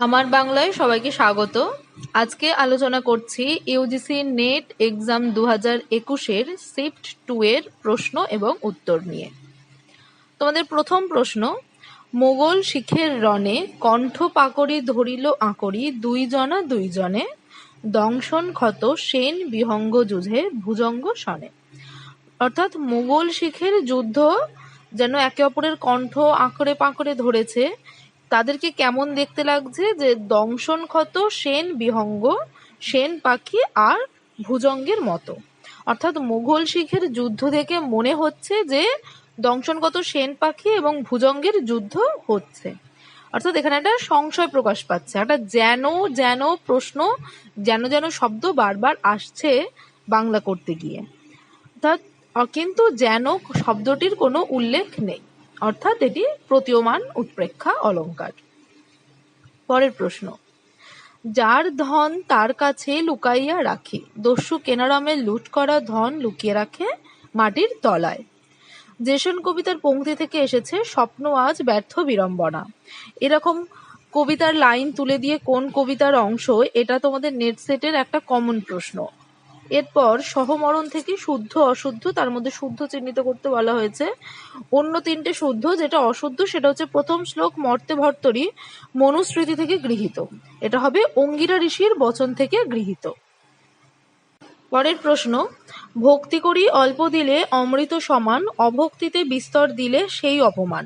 আমার বাংলায় সবাইকে স্বাগত। আজকে আলোচনা করছি ইউজিসি নেট এক্সাম 2021-এর শিফট 2 এর প্রশ্ন এবং উত্তর নিয়ে। তোমাদের প্রথম প্রশ্ন, মোগল শিখের রণে কণ্ঠ পাকড়ি ধরিল আঁকড়ি দুইজনে দংশন ক্ষত সেন বিহঙ্গ যুঝে ভুজঙ্গ শনে। অর্থাৎ মোগল শিখের যুদ্ধ যেন একে অপরের কণ্ঠ আঁকড়ে পাকড়ে ধরেছে, তাদেরকে কেমন দেখতে লাগছে যে দংশন ক্ষত সেন বিহঙ্গ, সেন পাখি আর ভুজঙ্গের মতো। অর্থাৎ মোগল শিখের যুদ্ধ দেখে মনে হচ্ছে যে দংশনগত সেন পাখি এবং ভুজঙ্গের যুদ্ধ হচ্ছে। অর্থাৎ এখানে একটা সংশয় প্রকাশ পাচ্ছে, একটা যেন যেন প্রশ্ন, যেন যেন শব্দ বারবার আসছে বাংলা করতে গিয়ে। অর্থাৎ কিন্তু যেন শব্দটির কোনো উল্লেখ নেই, অর্থাৎ এটি প্রতীয়মান উৎপ্রেক্ষা অলঙ্কার। পরের প্রশ্ন, যার ধন তার কাছে লুকাইয়া রাখি, দস্যু কেনারামে লুট করা ধন লুকিয়ে রাখে মাটির তলায়। জেসন কবিতার পংক্তি থেকে এসেছে স্বপ্ন আজ ব্যর্থ বিড়ম্বনা। এরকম কবিতার লাইন তুলে দিয়ে কোন কবিতার অংশ, এটা তোমাদের নেট সেটের একটা কমন প্রশ্ন। এরপর সহমরণ থেকে শুদ্ধ অশুদ্ধ, তার মধ্যে শুদ্ধ চিহ্নিত করতে বলা হয়েছে। অন্য তিনটে শুদ্ধ, যেটা অশুদ্ধ সেটা হচ্ছে প্রথম শ্লোক মর্তে ভর্তরী মনুস্মৃতি থেকে গৃহীত, এটা হবে অঙ্গিরা ঋষির বচন থেকে গৃহীত। পরের প্রশ্ন, ভক্তি করি অল্প দিলে অমৃত সমান, অভক্তিতে বিস্তর দিলে সেই অপমান।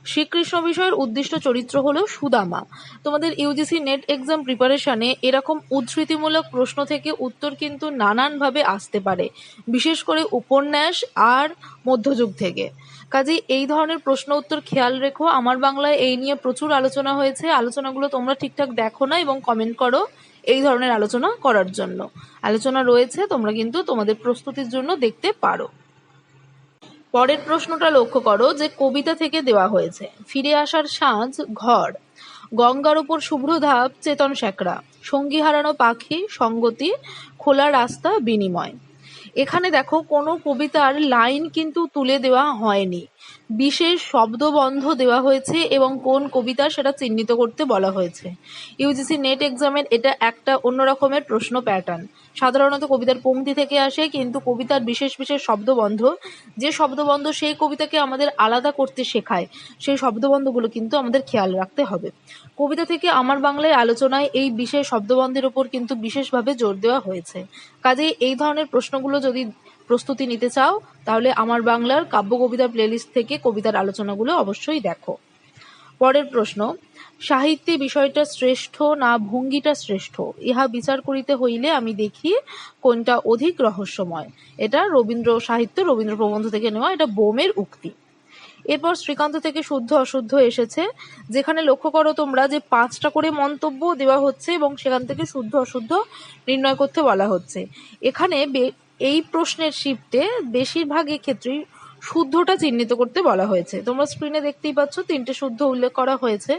শ্রীকৃষ্ণ বিষয়ের উদ্দিষ্ট চরিত্র হলো সুদামা। তোমাদের ইউজিসি নেট এক্সাম প্রিপারেশনে এরকম উদ্ধৃতিমূলক প্রশ্ন থেকে উত্তর কিন্তু নানানভাবে আসতে পারে, বিশেষ করে উপন্যাস আর মধ্যযুগ থেকে। কাজেই এই ধরনের প্রশ্ন উত্তর খেয়াল রেখো। আমার বাংলায় এই নিয়ে প্রচুর আলোচনা হয়েছে, আলোচনাগুলো তোমরা ঠিকঠাক দেখো না এবং কমেন্ট করো এই ধরনের আলোচনা করার জন্য। আলোচনা রয়েছে, তোমরা কিন্তু তোমাদের প্রস্তুতির জন্য দেখতে পারো। পরের প্রশ্নটা লক্ষ্য করো যে কবিতা থেকে দেওয়া হয়েছে। ফিরে আসার সাঁঝ ঘর, গঙ্গার উপর শুভ্র ধাপ চেতন শেখরা, সঙ্গী হারানো পাখি সঙ্গতি, খোলা রাস্তা বিনিময়। এখানে দেখো কোনো কবিতার লাইন কিন্তু তুলে দেওয়া হয়নি, বিশেষ শব্দবন্ধ দেওয়া হয়েছে এবং কোন কবিতা সেটা চিহ্নিত করতে বলা হয়েছে। ইউজিসি নেট এক্সামের এটা একটা অন্য রকমের প্রশ্ন প্যাটার্ন। সাধারণত কবিতার পংক্তি থেকে আসে, কিন্তু কবিতার বিশেষ বিশেষ শব্দবন্ধ, যে শব্দবন্ধ সেই কবিতাকে আমাদের আলাদা করতে শেখায়, সেই শব্দবন্ধগুলো কিন্তু আমাদের খেয়াল রাখতে হবে। কবিতা থেকে আমার বাংলায় আলোচনায় এই বিশেষ শব্দবন্ধের উপর কিন্তু বিশেষভাবে জোর দেওয়া হয়েছে। কাজেই এই ধরনের প্রশ্নগুলো যদি প্রস্তুতি নিতে চাও তাহলে আমার বাংলার কাব্য কবিতা প্লেলিস্ট থেকে কবিতার আলোচনাগুলো অবশ্যই দেখো। পরের প্রশ্ন, সাহিত্যে বিষয়টা শ্রেষ্ঠ না ভঙ্গিটা শ্রেষ্ঠ, ইহা বিচার করিতে হইলে আমি দেখি কোনটা অধিক রহস্যময়। এটা রবীন্দ্র সাহিত্য, রবীন্দ্র প্রবন্ধ থেকে নেওয়া, এটা বোমের উক্তি। এরপর শ্রীকান্ত থেকে শুদ্ধ অশুদ্ধ এসেছে, যেখানে লক্ষ্য করো তোমরা যে 5টা করে মন্তব্য দেওয়া হচ্ছে এবং সেখান থেকে শুদ্ধ অশুদ্ধ নির্ণয় করতে বলা হচ্ছে। এখানে এই প্রশ্নের শিফটে বেশিরভাগই ক্ষেত্রেই শুদ্ধটা চিহ্নিত করতে বলা হয়েছে। তোমরা স্ক্রিনে দেখতেই পাচ্ছ 3টে শুদ্ধ উল্লেখ করা হয়েছে।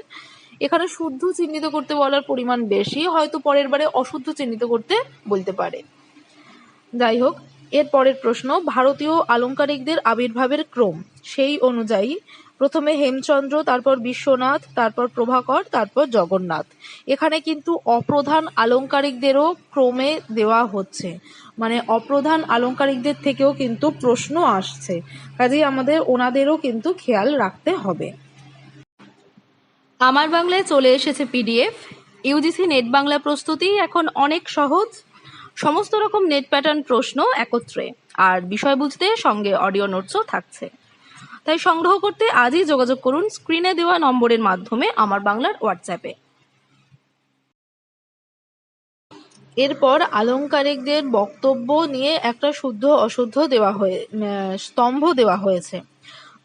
এখানে শুদ্ধ চিহ্নিত করতে বলার পরিমাণ বেশি, হয়তো পরের বারে অশুদ্ধ চিহ্নিত করতে বলতে পারে। যাই হোক, এর পরের প্রশ্ন, ভারতীয় আলংকারিকদের আবির্ভাবের ক্রম, সেই অনুযায়ী প্রথমে হেমচন্দ্র, তারপর বিশ্বনাথ, তারপর প্রভাকর, তারপর জগন্নাথ। এখানে কিন্তু অপ্রধান আলংকারিকদেরও ক্রমে দেওয়া হচ্ছে, মানে অপ্রধান আলংকারিকদের থেকেও কিন্তু প্রশ্ন আসছে, কাজেই আমাদের ওনাদেরও কিন্তু খেয়াল রাখতে হবে। আমার বাংলায় চলে এসেছে পিডিএফ। ইউজিসি নেট বাংলা প্রস্তুতি এখন অনেক সহজ, সমস্ত রকম নেট প্যাটার্ন প্রশ্ন একত্রে, আর বিষয় বুঝতে সঙ্গে অডিও নোটসও থাকছে। তাই সংগ্রহ করতে আজই যোগাযোগ করুন স্ক্রিনে দেওয়া নম্বরের মাধ্যমে আমার বাংলার হোয়াটসঅ্যাপে। এরপর আলংকারিকদের বক্তব্য নিয়ে একটা শুদ্ধ অশুদ্ধ স্তম্ভ দেওয়া হয়েছে।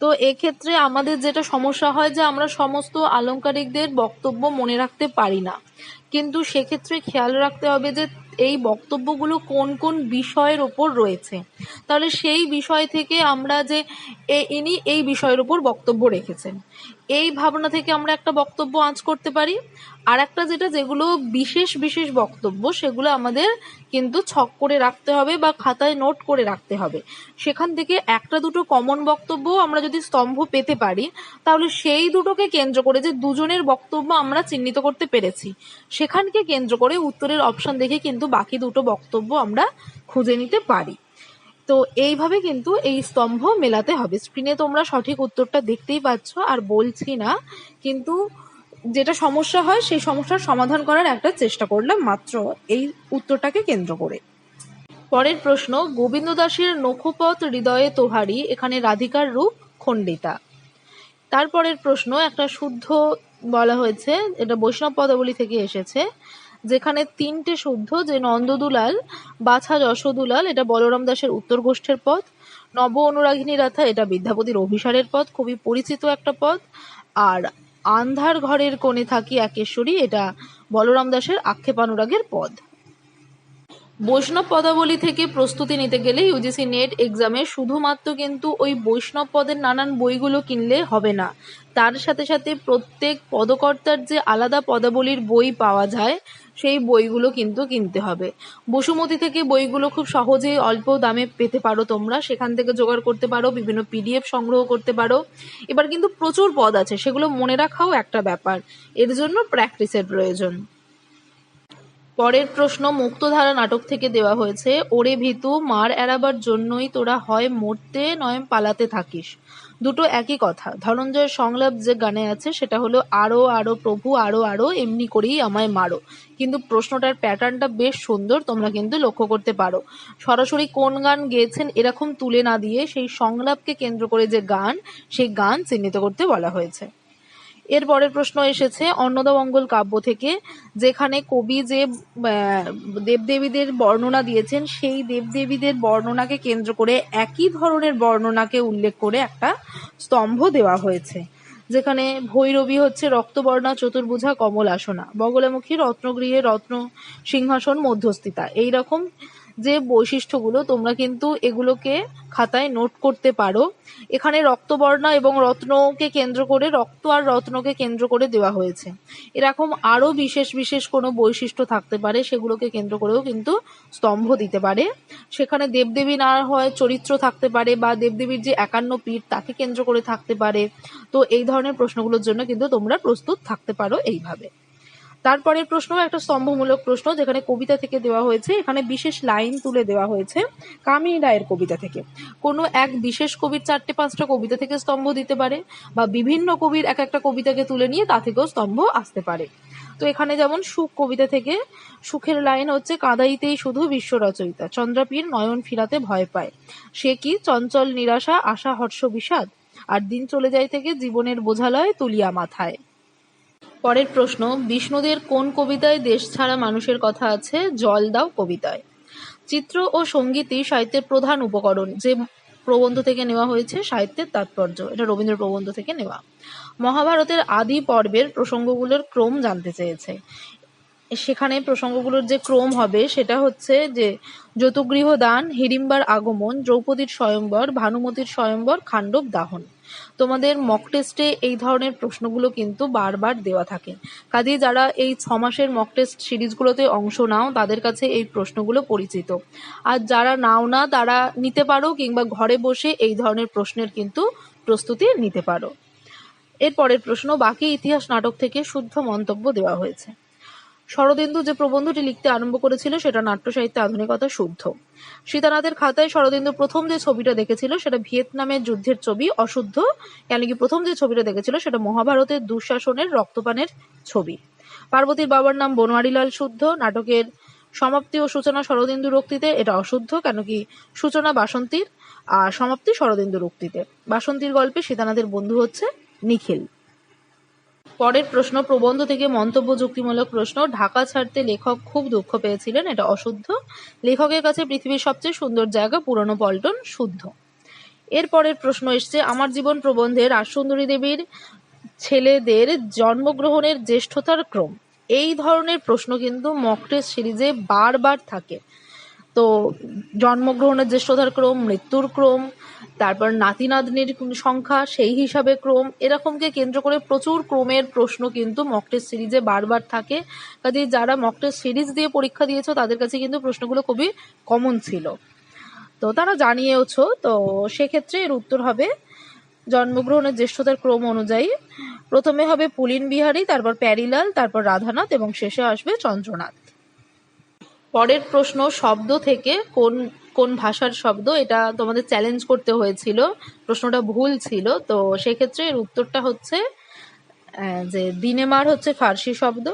তো এক্ষেত্রে আমাদের যেটা সমস্যা হয় যে আমরা সমস্ত আলংকারিকদের বক্তব্য মনে রাখতে পারি না, কিন্তু সেক্ষেত্রে খেয়াল রাখতে হবে যে এই বক্তব্যগুলো কোন কোন বিষয়ের ওপর রয়েছে, তাহলে সেই বিষয় থেকে আমরা যে ইনি এই বিষয়ের উপর বক্তব্য রেখেছেন, এই ভাবনা থেকে আমরা একটা বক্তব্য আঁচ করতে পারি। আর একটা যেগুলো বিশেষ বিশেষ বক্তব্য, সেগুলো আমাদের কিন্তু ছক করে রাখতে হবে বা খাতায় নোট করে রাখতে হবে। সেখান থেকে একটা দুটো কমন বক্তব্য আমরা যদি স্তম্ভ পেতে পারি, তাহলে সেই দুটোকে কেন্দ্র করে, যে দুজনের বক্তব্য আমরা চিহ্নিত করতে পেরেছি, সেখানকে কেন্দ্র করে উত্তরের অপশন দেখে কিন্তু বাকি দুটো বক্তব্য আমরা খুঁজে নিতে পারি। তো এইভাবে কিন্তু এই স্তম্ভ মেলাতে হবে। স্ক্রিনে তোমরা সঠিক উত্তরটা দেখতেই পাচ্ছ, আর বলছি না, কিন্তু যেটা সমস্যা হয় সেই সমস্যার সমাধান করার একটা চেষ্টা করলাম মাত্র এই উত্তরটাকে কেন্দ্র করে। পরের প্রশ্ন, গোবিন্দ দাসের নখপথ হৃদয়ে তোহারি, এখানে রাধিকার রূপ খণ্ডিতা। তারপরের প্রশ্ন একটা শুদ্ধ বলা হয়েছে, এটা বৈষ্ণব পদাবলী থেকে এসেছে, যেখানে তিনটে শুদ্ধ, যে নন্দদুলাল বাছা যশোদুলাল এটা বলরাম দাসের উত্তর গোষ্ঠের পদ, নব অনুরাগিনী রাথা এটা বিদ্যাপতির অভিসারের পদ, খুবই পরিচিত একটা পদ, আর আন্ধার ঘরের কোণে থাকি একেশ্বরী এটা বলরাম দাসের আক্ষেপানুরাগের পদ। বৈষ্ণব পদাবলী থেকে প্রস্তুতি নিতে গেলে ইউজিসি নেট এক্সামে শুধুমাত্র কিন্তু ওই বৈষ্ণব পদের নানান বইগুলো কিনলে হবে না, তার সাথে সাথে প্রত্যেক পদকর্তার যে আলাদা পদাবলীর বই পাওয়া যায় সেই বইগুলো কিন্তু কিনতে হবে। বসুমতী থেকে বইগুলো খুব সহজেই অল্প দামে পেতে পারো তোমরা, সেখান থেকে জোগাড় করতে পারো, বিভিন্ন পিডিএফ সংগ্রহ করতে পারো। এবার কিন্তু প্রচুর পদ আছে, সেগুলো মনে রাখাও একটা ব্যাপার, এর জন্য প্র্যাকটিসের প্রয়োজন। পরের প্রশ্ন মুক্তধারা নাটক থেকে দেওয়া হয়েছে, ওরে ভীতু মার এড়াবার জন্যই তোরা হয় মরতে নয় পালাতে থাকিস। দুটো একই কথা। ধনঞ্জয়ের সংলাপ যে গানে আছে সেটা হলো আরো আরো প্রভু আরো আরো এমনি করেই আমায় মারো, কিন্তু প্রশ্নটার প্যাটার্নটা বেশ সুন্দর, তোমরা কিন্তু লক্ষ্য করতে পারো। সরাসরি কোন গান গেয়েছেন এরকম তুলে না দিয়ে সেই সংলাপকে কেন্দ্র করে যে গান, সেই গান চিহ্নিত করতে বলা হয়েছে। এর পরের প্রশ্ন এসেছে অন্নদামঙ্গল কাব্য থেকে, যেখানে কবি যে দেবদেবীদের বর্ণনা দিয়েছেন সেই দেবদেবীদের বর্ণনাকে কেন্দ্র করে একই ধরনের বর্ণনাকে উল্লেখ করে একটা স্তম্ভ দেওয়া হয়েছে, যেখানে ভৈরবী হচ্ছে রক্তবর্ণা চতুর্ভুজা কমলাসনা, বগলামুখী রত্নগৃহে রত্ন সিংহাসন মধ্যস্থিতা। এইরকম যে বৈশিষ্ট্যগুলো, তোমরা কিন্তু এগুলোকে খাতায় নোট করতে পারো। এখানে রক্তবর্ণা এবং রত্নকে কেন্দ্র করে, রক্ত আর রত্নকে কেন্দ্র করে দেওয়া হয়েছে। এরকম আরো বিশেষ বিশেষ কোনো বৈশিষ্ট্য থাকতে পারে, সেগুলোকে কেন্দ্র করেও কিন্তু স্তম্ভ দিতে পারে। সেখানে দেবদেবী না হয় চরিত্র থাকতে পারে, বা দেবদেবীর যে 51 পীঠ তাকে কেন্দ্র করে থাকতে পারে। তো এই ধরনের প্রশ্নগুলোর জন্য কিন্তু তোমরা প্রস্তুত থাকতে পারো এইভাবে। তারপরের প্রশ্ন একটা স্তম্ভমূলক প্রশ্ন, যেখানে কবিতা থেকে দেওয়া হয়েছে, এখানে বিশেষ লাইন তুলে দেওয়া হয়েছে কামিনী রায়ের কবিতা থেকে। কোনো এক বিশেষ কবির 4-5টা কবিতা থেকে স্তম্ভ দিতে পারে, বা বিভিন্ন কবির এক একটা কবিতাকে তুলে নিয়ে তা থেকেও স্তম্ভ আসতে পারে। তো এখানে যেমন সুখ কবিতা থেকে সুখের লাইন হচ্ছে, কাঁদাইতেই শুধু বিশ্ব রচয়িতা, চন্দ্রাপীর নয়ন ফিরাতে ভয় পায়, সে কি চঞ্চল নিরাশা আশা হর্ষ বিষাদ, আর দিন চলে যায় থেকে জীবনের বোঝালয় তুলিয়া মাথায়। পরের প্রশ্ন, বিষ্ণুদের কোন কবিতায় দেশ ছাড়া মানুষের কথা আছে? জল দাও কবিতায়। চিত্র ও সঙ্গীতই সাহিত্যের প্রধান উপকরণ, যে প্রবন্ধ থেকে নেওয়া হয়েছে সাহিত্যের তাৎপর্য, এটা রবীন্দ্র প্রবন্ধ থেকে নেওয়া। মহাভারতের আদি পর্বের প্রসঙ্গগুলোর ক্রম জানতে চেয়েছে। সেখানে প্রসঙ্গগুলোর যে ক্রম হবে সেটা হচ্ছে যে যতুগৃহ দান, হিড়িম্বার আগমন, দ্রৌপদীর স্বয়ম্বর, ভানুমতির স্বয়ম্বর, খাণ্ডব দাহন। তোমাদের মক টেস্টে এই ধরনের প্রশ্নগুলো কিন্তু বারবার দেওয়া থাকে, কাজেই যারা এই 6 মাসের মক টেস্ট সিরিজগুলোতে অংশ নাও তাদের কাছে এই প্রশ্নগুলো পরিচিত। আর যারা নাও না তারা নিতে পারো, কিংবা ঘরে বসে এই ধরনের প্রশ্নের কিন্তু প্রস্তুতি নিতে পারো। এর পরের প্রশ্ন, বাকি ইতিহাস নাটক থেকে শুদ্ধ মন্তব্য দেওয়া হয়েছে। শরদিন্দু যে প্রবন্ধটি লিখতে আরম্ভ করেছিল সেটা নাট্য সাহিত্যে আধুনিকতা শুদ্ধ। সীতানাথের খাতায় শরদিন্দু প্রথম যে ছবিটা দেখেছিল সেটা ভিয়েতনামের যুদ্ধের ছবি, অশুদ্ধ, কেন কি প্রথম যে ছবিটা দেখেছিল সেটা মহাভারতের দুঃশাসনের রক্তপানের ছবি। পার্বতীর বাবার নাম বনোয়ারিলাল শুদ্ধ। নাটকের সমাপ্তি ও সূচনা শরদিন্দুর উক্তিতে, এটা অশুদ্ধ, কেন কি সূচনা বাসন্তীর আর সমাপ্তি শরদিন্দুর উক্তিতে। বাসন্তীর গল্পে সীতানাথের বন্ধু হচ্ছে নিখিল। পরের প্রশ্ন, প্রবন্ধ থেকে মন্তব্য যুক্তিমূলক প্রশ্ন, ঢাকা ছাড়তে লেখক খুব দুঃখ পেয়েছিলেন, এটা অশুদ্ধ। লেখকের কাছে পৃথিবীর সবচেয়ে সুন্দর জায়গা পুরনো পল্টন, শুদ্ধ। এর পরের প্রশ্ন এসছে, আমার জীবন প্রবন্ধে রাজসুন্দরী দেবীর ছেলেদের জন্মগ্রহণের জ্যেষ্ঠতার ক্রম। এই ধরনের প্রশ্ন কিন্তু মক টেস্ট সিরিজে বারবার থাকে। তো জন্মগ্রহণের জ্যেষ্ঠতার ক্রম, মৃত্যুর ক্রম, তারপর নাতি নাতনির সংখ্যা সেই হিসাবে ক্রম, এরকমকে কেন্দ্র করে প্রচুর ক্রমের প্রশ্ন কিন্তু মক টেস্ট সিরিজে বারবার থাকে। কাজে যারা মক টেস্ট সিরিজ দিয়ে পরীক্ষা দিয়েছো তাদের কাছে কিন্তু প্রশ্নগুলো খুবই কমন ছিল, তো তারা জানিয়েওছো। তো সেক্ষেত্রে এর উত্তর হবে জন্মগ্রহণের জ্যেষ্ঠতার ক্রম অনুযায়ী প্রথমে হবে পুলিন বিহারী, তারপর প্যারিলাল, তারপর রাধানাথ এবং শেষে আসবে চন্দ্রনাথ। পরের প্রশ্ন, শব্দ থেকে কোন কোন ভাষার শব্দ, এটা তোমাদের চ্যালেঞ্জ করতে হয়েছিল, প্রশ্নটা ভুল ছিল। তো সেক্ষেত্রে এর উত্তরটা হচ্ছে যে দিনেমার হচ্ছে ফার্সি শব্দ,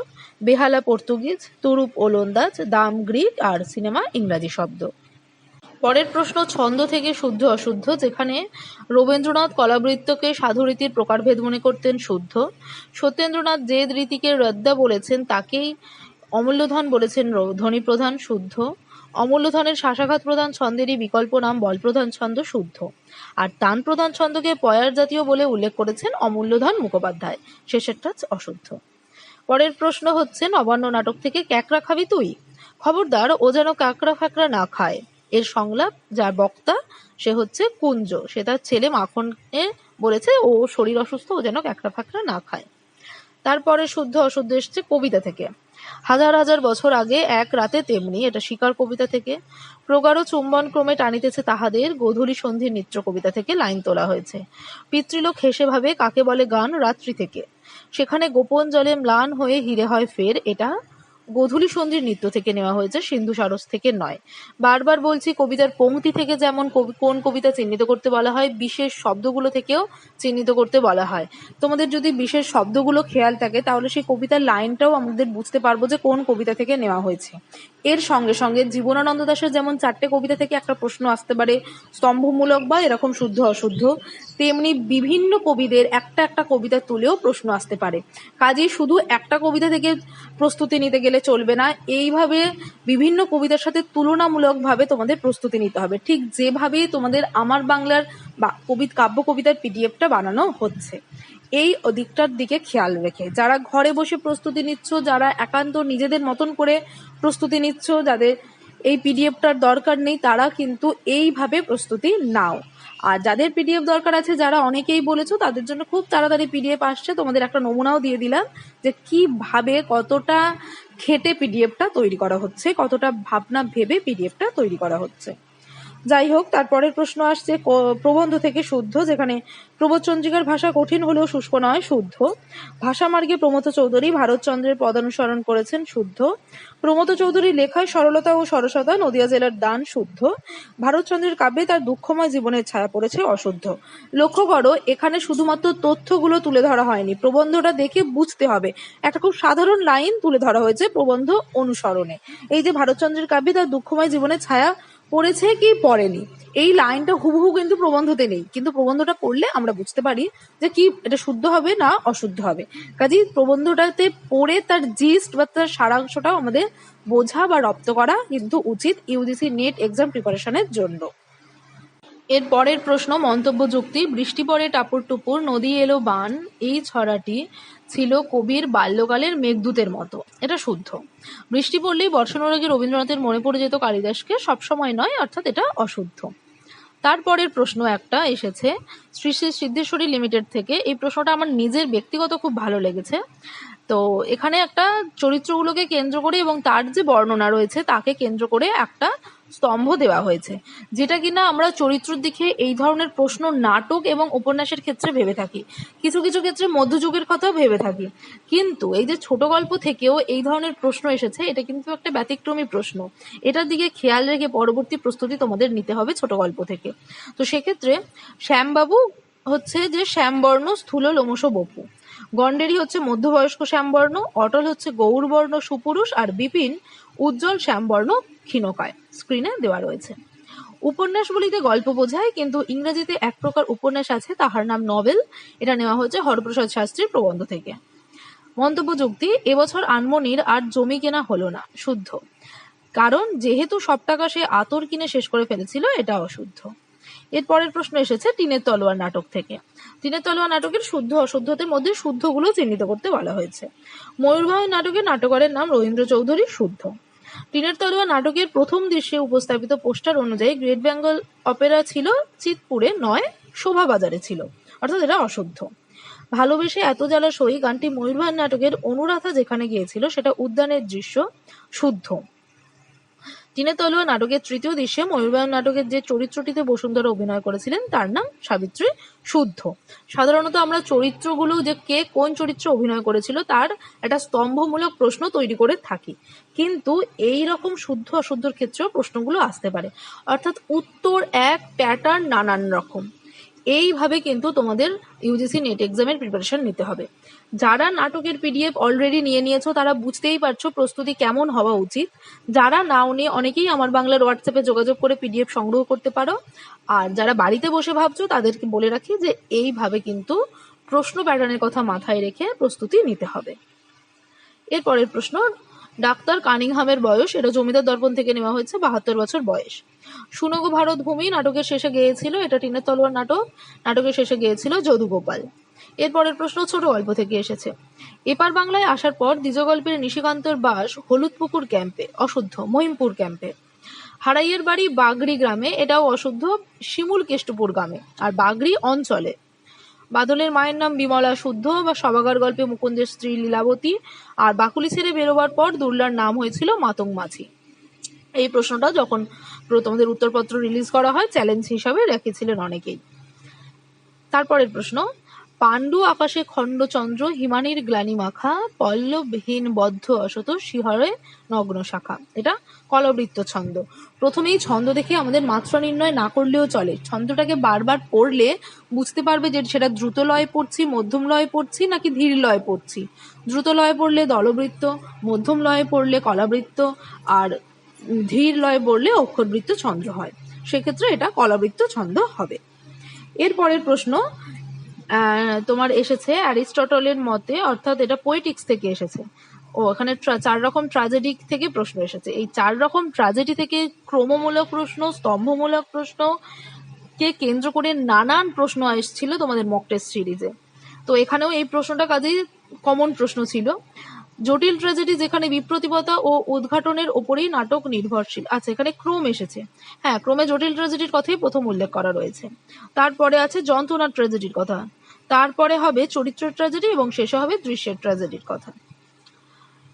বেহালা পর্তুগিজ, তুরুপ ওলন্দাজ, দাম গ্রিক, আর সিনেমা ইংরাজি শব্দ। পরের প্রশ্ন, ছন্দ থেকে শুদ্ধ অশুদ্ধ, যেখানে রবীন্দ্রনাথ কলাবৃত্তকে সাধুরীতির প্রকারভেদ মনে করতেন শুদ্ধ, সত্যেন্দ্রনাথ যে রীতিকে রদ্দা বলেছেন তাকেই অমূল্যধন বলেছেন ধ্বনিপ্রধান শুদ্ধ, অমূল্যধনের শাসাঘাত প্রধান ছন্দেরই বিকল্প নাম বলপ্রধান ছন্দ শুদ্ধ, আর তান প্রধান ছন্দকে পয়ার জাতীয় বলে উল্লেখ করেছেন অমূল্যধন মুখোপাধ্যায়, শেষেরটা অশুদ্ধ। পরের প্রশ্ন হচ্ছে নবান্ন নাটক থেকে ক্যাকড়া খাবি তুই, খবরদার ও যেন কাঁকড়া ফ্যাকড়া না খায়, এর সংলাপ যার বক্তা সে হচ্ছে কুঞ্জ, সে তার ছেলে মাখনকে বলেছে ও শরীর অসুস্থ, ও যেন ক্যাকড়া ফ্যাকড়া না খায়। তারপরে শুদ্ধ অশুদ্ধ এসছে কবিতা থেকে, হাজার হাজার বছর আগে এক রাতে তেমনি, এটা শিকার কবিতা থেকে, প্রগাঢ় চুম্বন ক্রমে টানিতেছে তাহাদের গোধূলি সন্ধির নৃত্য কবিতা থেকে লাইন তোলা হয়েছে, পিতৃলোক হেসে ভাবে কাকে বলে গান রাত্রি থেকে, সেখানে গোপন জলে ম্লান হয়ে হিরে হয় ফের, এটা গোধূলি সন্ধির নৃত্য থেকে নেওয়া হয়েছে, সিন্ধু সারস থেকে নয়। বারবার বলছি কবিতার পংক্তি থেকে যেমন কোন কবিতা চিহ্নিত করতে বলা হয়, বিশেষ শব্দগুলো থেকেও চিহ্নিত করতে বলা হয়। তোমাদের যদি বিশেষ শব্দগুলো খেয়াল থাকে তাহলে সেই কবিতার লাইনটাও আমাদের বুঝতে পারবো যে কোন কবিতা থেকে নেওয়া হয়েছে। এর সঙ্গে সঙ্গে জীবনানন্দ দাশের যেমন 4টে কবিতা থেকে একটা প্রশ্ন আসতে পারে স্তম্ভমূলক বা এরকম শুদ্ধ অশুদ্ধ, তেমনি বিভিন্ন কবিদের একটা একটা কবিতা তুলেও প্রশ্ন আসতে পারে। কাজেই শুধু একটা কবিতা থেকে প্রস্তুতি নিতে গেলে চলবে না, এইভাবে বিভিন্ন কবিতার সাথে তুলনামূলকভাবে তোমাদের প্রস্তুতি নিতে হবে, ঠিক যেভাবে তোমাদের আমার বাংলার কাব্য কবিতার পিডিএফটা বানানো হচ্ছে। এই দিকটার দিকে খেয়াল রেখে যারা ঘরে বসে প্রস্তুতি নিচ্ছ, যারা একান্ত নিজেদের মতন করে প্রস্তুতি নিচ্ছ, যাদের এই পিডিএফটার দরকার নেই, তারা কিন্তু এইভাবে প্রস্তুতি নাও। আর যাদের পিডিএফ দরকার আছে, যারা অনেকেই বলেছো তাদের জন্য খুব তাড়াতাড়ি পিডিএফ আসছে, তোমাদের একটা নমুনাও দিয়ে দিলাম যে কিভাবে কতটা খেটে পিডিএফটা তৈরি করা হচ্ছে, কতটা ভাবনা ভেবে পিডিএফটা তৈরি করা হচ্ছে। যাই হোক, তারপরের প্রশ্ন আসছে প্রবন্ধ থেকে শুদ্ধ, যেখানে প্রবোধচন্দ্রিকার ভাষা কঠিন হলেও শুষ্ক নয় শুদ্ধ, ভাষামার্গে প্রমথ চৌধুরী ভারতচন্দ্রের পদানুসরণ করেছেন শুদ্ধ, প্রমথ চৌধুরীর লেখায় সরলতা ও সরসতা নদিয়া জেলার দান শুদ্ধ, ভারতচন্দ্রের কাব্যে তার দুঃখময় জীবনের ছায়া পড়েছে অশুদ্ধ। লক্ষ্য করো, এখানে শুধুমাত্র তথ্যগুলো তুলে ধরা হয়নি, প্রবন্ধটা দেখে বুঝতে হবে, একটা খুব সাধারণ লাইন তুলে ধরা হয়েছে প্রবন্ধ অনুসরণে। এই যে ভারতচন্দ্রের কাব্যে তার দুঃখময় জীবনের ছায়া পড়েছে কি পড়েনি, এই লাইনটা হুবহু কিন্তু প্রবন্ধতে নেই, কিন্তু প্রবন্ধটা পড়লে আমরা বুঝতে পারি যে কি এটা শুদ্ধ হবে না অশুদ্ধ হবে। কাজেই প্রবন্ধটাতে পড়ে তার জিস্ট বা তার সারাংশটাও আমাদের বোঝা বা রপ্ত করা কিন্তু উচিত ইউজিসি নেট এক্সাম প্রিপারেশনের জন্য। এর পরের প্রশ্ন মন্তব্য যুক্তি, বৃষ্টি পড়ে টাপুর টুপুর নদী এলো বান, এই ছড়াটি ছিল কবির বাল্যকালের মেঘদূতের মতো, এটা শুদ্ধ। বৃষ্টি পড়লেই বর্ষানুরাগী রবীন্দ্রনাথের মনে পড়ে যেত কালিদাসকে, সবসময় নয়, অর্থাৎ এটা অশুদ্ধ। তারপরের প্রশ্ন একটা এসেছে শ্রী শ্রী সিদ্ধেশ্বরী লিমিটেড থেকে, এই প্রশ্নটা আমার নিজের ব্যক্তিগত খুব ভালো লেগেছে। তো এখানে একটা চরিত্রগুলোকে কেন্দ্র করে এবং তার যে বর্ণনা রয়েছে তাকে কেন্দ্র করে একটা স্তম্ভ দেওয়া হয়েছে, যেটা কিনা আমরা চরিত্রের দিকে এই ধরনের প্রশ্ন নাটক এবং উপন্যাসের ক্ষেত্রে ভেবে থাকি, কিছু কিছু ক্ষেত্রে মধ্যযুগের কথাও ভেবে থাকি, কিন্তু এই যে ছোট গল্প থেকেও এই ধরনের প্রশ্ন এসেছে, এটা কিন্তু একটা ব্যতিক্রমী প্রশ্ন, এটার দিকে খেয়াল রেখে পরবর্তী প্রস্তুতি তোমাদের নিতে হবে ছোট গল্প থেকে। তো সেক্ষেত্রে শ্যামবাবু হচ্ছে যে শ্যামবর্ণ স্থূল লোমশ বপু, গন্ডেরি হচ্ছে মধ্যবয়স্ক শ্যামবর্ণ, অটল হচ্ছে গৌরবর্ণ সুপুরুষ, আর বিপিন উজ্জ্বল শ্যামবর্ণ ক্ষীণকায়, স্ক্রিনে দেওয়া রয়েছে। উপন্যাস বলিতে গল্প বোঝায়, কিন্তু ইংরেজিতে এক প্রকার উপন্যাস আছে তাহার নাম নভেল, এটা নেওয়া হয়েছে হরপ্রসাদ শাস্ত্রীর প্রবন্ধ থেকে। মন্তব্য যুক্তি, এবছর আনমনির আর জমি কেনা হলো না, শুদ্ধ, কারণ যেহেতু সব টাকা সে আতর কিনে শেষ করে ফেলেছিল, এটা অশুদ্ধ। এর পরের প্রশ্ন এসেছে টিনের তলোয়ার নাটক থেকে, টিনের তলোয়ার নাটকের শুদ্ধ অশুদ্ধদের মধ্যে শুদ্ধগুলো চিহ্নিত করতে বলা হয়েছে। ময়ূরবাহন নাটকের নাটকের নাম রবীন্দ্র চৌধুরী, শুদ্ধ। টিনের তলোয়ার নাটকের প্রথম দৃশ্যে উপস্থাপিত পোস্টার অনুযায়ী গ্রেট বেঙ্গল অপেরা ছিল চিতপুরে নয়, শোভাবাজারে ছিল, অর্থাৎ এটা অশুদ্ধ। ভালোবেসে এত জ্বালা সই গানটি ময়ূরভান নাটকের অনুরাধা যেখানে গিয়েছিল সেটা উদ্যানের দৃশ্য, শুদ্ধ। টিনের তলোয়ার নাটকের তৃতীয় দৃশ্যে ময়ূরবাহন নাটকের যে চরিত্রটিতে বসুন্ধরা অভিনয় করেছিলেন তার নাম সাবিত্রী, শুদ্ধ। সাধারণত আমরা চরিত্রগুলো যে কে কোন চরিত্রে অভিনয় করেছিল তার একটা স্তম্ভমূলক প্রশ্ন তৈরি করে থাকি, কিন্তু এই রকম শুদ্ধ অশুদ্ধর ক্ষেত্রেও প্রশ্নগুলো আসতে পারে, অর্থাৎ উত্তর এক, প্যাটার্ন নানান রকম। এইভাবে কিন্তু তোমাদের ইউজিসি নেট এক্সামের প্রিপারেশন নিতে হবে। যারা নাটকের পিডিএফ অলরেডি নিয়ে নিয়েছো তারা বুঝতেই পারছো প্রস্তুতি কেমন হওয়া উচিত। যারা নাও নিয়ে অনেকেই আমার বাংলার হোয়াটসঅ্যাপে যোগাযোগ করে পিডিএফ সংগ্রহ করতে পারো। আর যারা বাড়িতে বসে ভাবছো তাদেরকে বলে রাখি যে এইভাবে কিন্তু প্রশ্ন প্যাটার্নের কথা মাথায় রেখে প্রস্তুতি নিতে হবে। এরপরের প্রশ্ন, ডাক্তার কানিংহামের বয়স, এটা জমিদার দর্পণ থেকে নেওয়া হয়েছে, 72 বছর বয়স। শুনো গো ভারত ভূমি নাটকের শেষে গেয়েছিল, এটা টিনের তলোয়ার নাটক, নাটকের শেষে গেয়েছিল যদুগোপাল। এরপরের প্রশ্ন ছোট গল্প থেকে এসেছে। এপার বাংলায় আসার পর দ্বিজগল্পের নিশিকান্তর বাস হলুদপুকুর ক্যাম্পে, অশুদ্ধ, মহিমপুর ক্যাম্পে। হারাইয়ের বাড়ি বাগড়ি গ্রামে, এটাও অশুদ্ধ, শিমুল কেষ্টপুর গ্রামে আর বাগড়ি অঞ্চলে। বাদলের মায়ের নাম বিমলা, শুদ্ধ, বা সবাগার গল্পে মুকুন্দের স্ত্রী লীলাবতী। আর বাকুলি ছেড়ে বেরোবার পর দুর্লার নাম হয়েছিল মাতং মাঝি। এই প্রশ্নটা যখন তোমাদের উত্তরপত্র রিলিজ করা হয় চ্যালেঞ্জ হিসাবে রেখেছিলেন অনেকেই। তারপরের প্রশ্ন, পাণ্ডু আকাশে খণ্ডচন্দ্র হিমানির গ্লানি মাখা পল্লবহীন বদ্ধ অশত শিহরে নগ্ন শাখা, এটা কলবৃত্ত ছন্দ। প্রথমেই ছন্দ দেখে আমাদের মাত্রা নির্ণয় না করলেও চলে, ছন্দটাকে বারবার পড়লে বুঝতে পারবে যে সেটা দ্রুত লয়ে পড়ছি, মধ্যম লয়ে পড়ছি নাকি ধীর লয়ে পড়ছি। দ্রুত লয়ে পড়লে দলবৃত্ত, মধ্যম লয়ে পড়লে কলাবৃত্ত, আর ধীর লয়ে পড়লে অক্ষরবৃত্ত ছন্দ হয়, সেক্ষেত্রে এটা কলাবৃত্ত ছন্দ হবে। এরপরের প্রশ্ন তোমার এসেছে অ্যারিস্টটলের মতে, অর্থাৎ এটা পোয়েটিক্স থেকে এসেছে। ওখানে 4 রকম ট্র্যাজেডি থেকে প্রশ্ন এসেছে। এই 4 রকম ট্র্যাজেডি থেকে ক্রমমূলক প্রশ্ন, স্তম্ভমূলক প্রশ্ন কে কেন্দ্র করে নানান প্রশ্ন এসেছিল তোমাদের মক টেস্ট সিরিজে। তো এখানেও এই প্রশ্নটা কাজেই কমন প্রশ্ন ছিল। জটিল ট্র্যাজেডি যেখানে বিপ্রতিভতা ও উদ্ঘাটনের ওপরেই নাটক নির্ভরশীল। আচ্ছা, এখানে ক্রম এসেছে, হ্যাঁ, ক্রমে জটিল ট্র্যাজেডির কথাই প্রথম উল্লেখ করা রয়েছে। তারপরে আছে যন্ত্রণার ট্র্যাজেডির কথা, তারপরে হবে চরিত্রের ট্র্যাজেডি এবং শেষে হবে দৃশ্যের ট্র্যাজেডির কথা।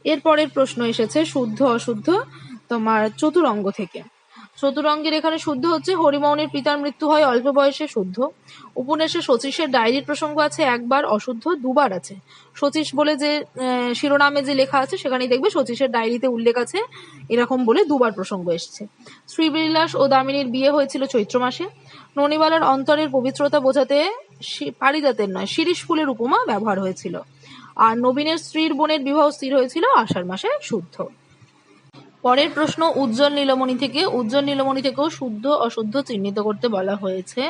এরপরের প্রশ্ন এসেছে শুদ্ধ অশুদ্ধ তোমার চতুরঙ্গ থেকে। চতুরঙ্গের এখানে শুদ্ধ হচ্ছে হরিমোহনের পিতার মৃত্যু হয় অল্প বয়সে, শুদ্ধ। উপন্যাসে শচীশের ডায়েরির প্রসঙ্গ আছে একবার, অশুদ্ধ। দুবার আছে, শচীশ বলে যে শিরোনামে যে লেখা আছে সেখানেই দেখবে শচীশের ডায়েরিতে উল্লেখ আছে এরকম বলে দুবার প্রসঙ্গ এসছে। শ্রীবিলাস ও দামিনীর বিয়ে হয়েছিল চৈত্র মাসে। ননিবালার অন্তরের পবিত্রতা বোঝাতে পারিজাতের নয় শিরীষ ফুলের উপমা ব্যবহার হয়েছিল। আর নবীনের স্ত্রীর বোনের বিবাহ স্থির হয়েছিল আষাঢ় মাসে, শুদ্ধ। পরের প্রশ্ন উজ্জ্বল নীলমণি থেকে। উজ্জ্বল নীলমণি থেকেও শুদ্ধ অশুদ্ধ চিহ্নিত করতে বলা হয়েছে।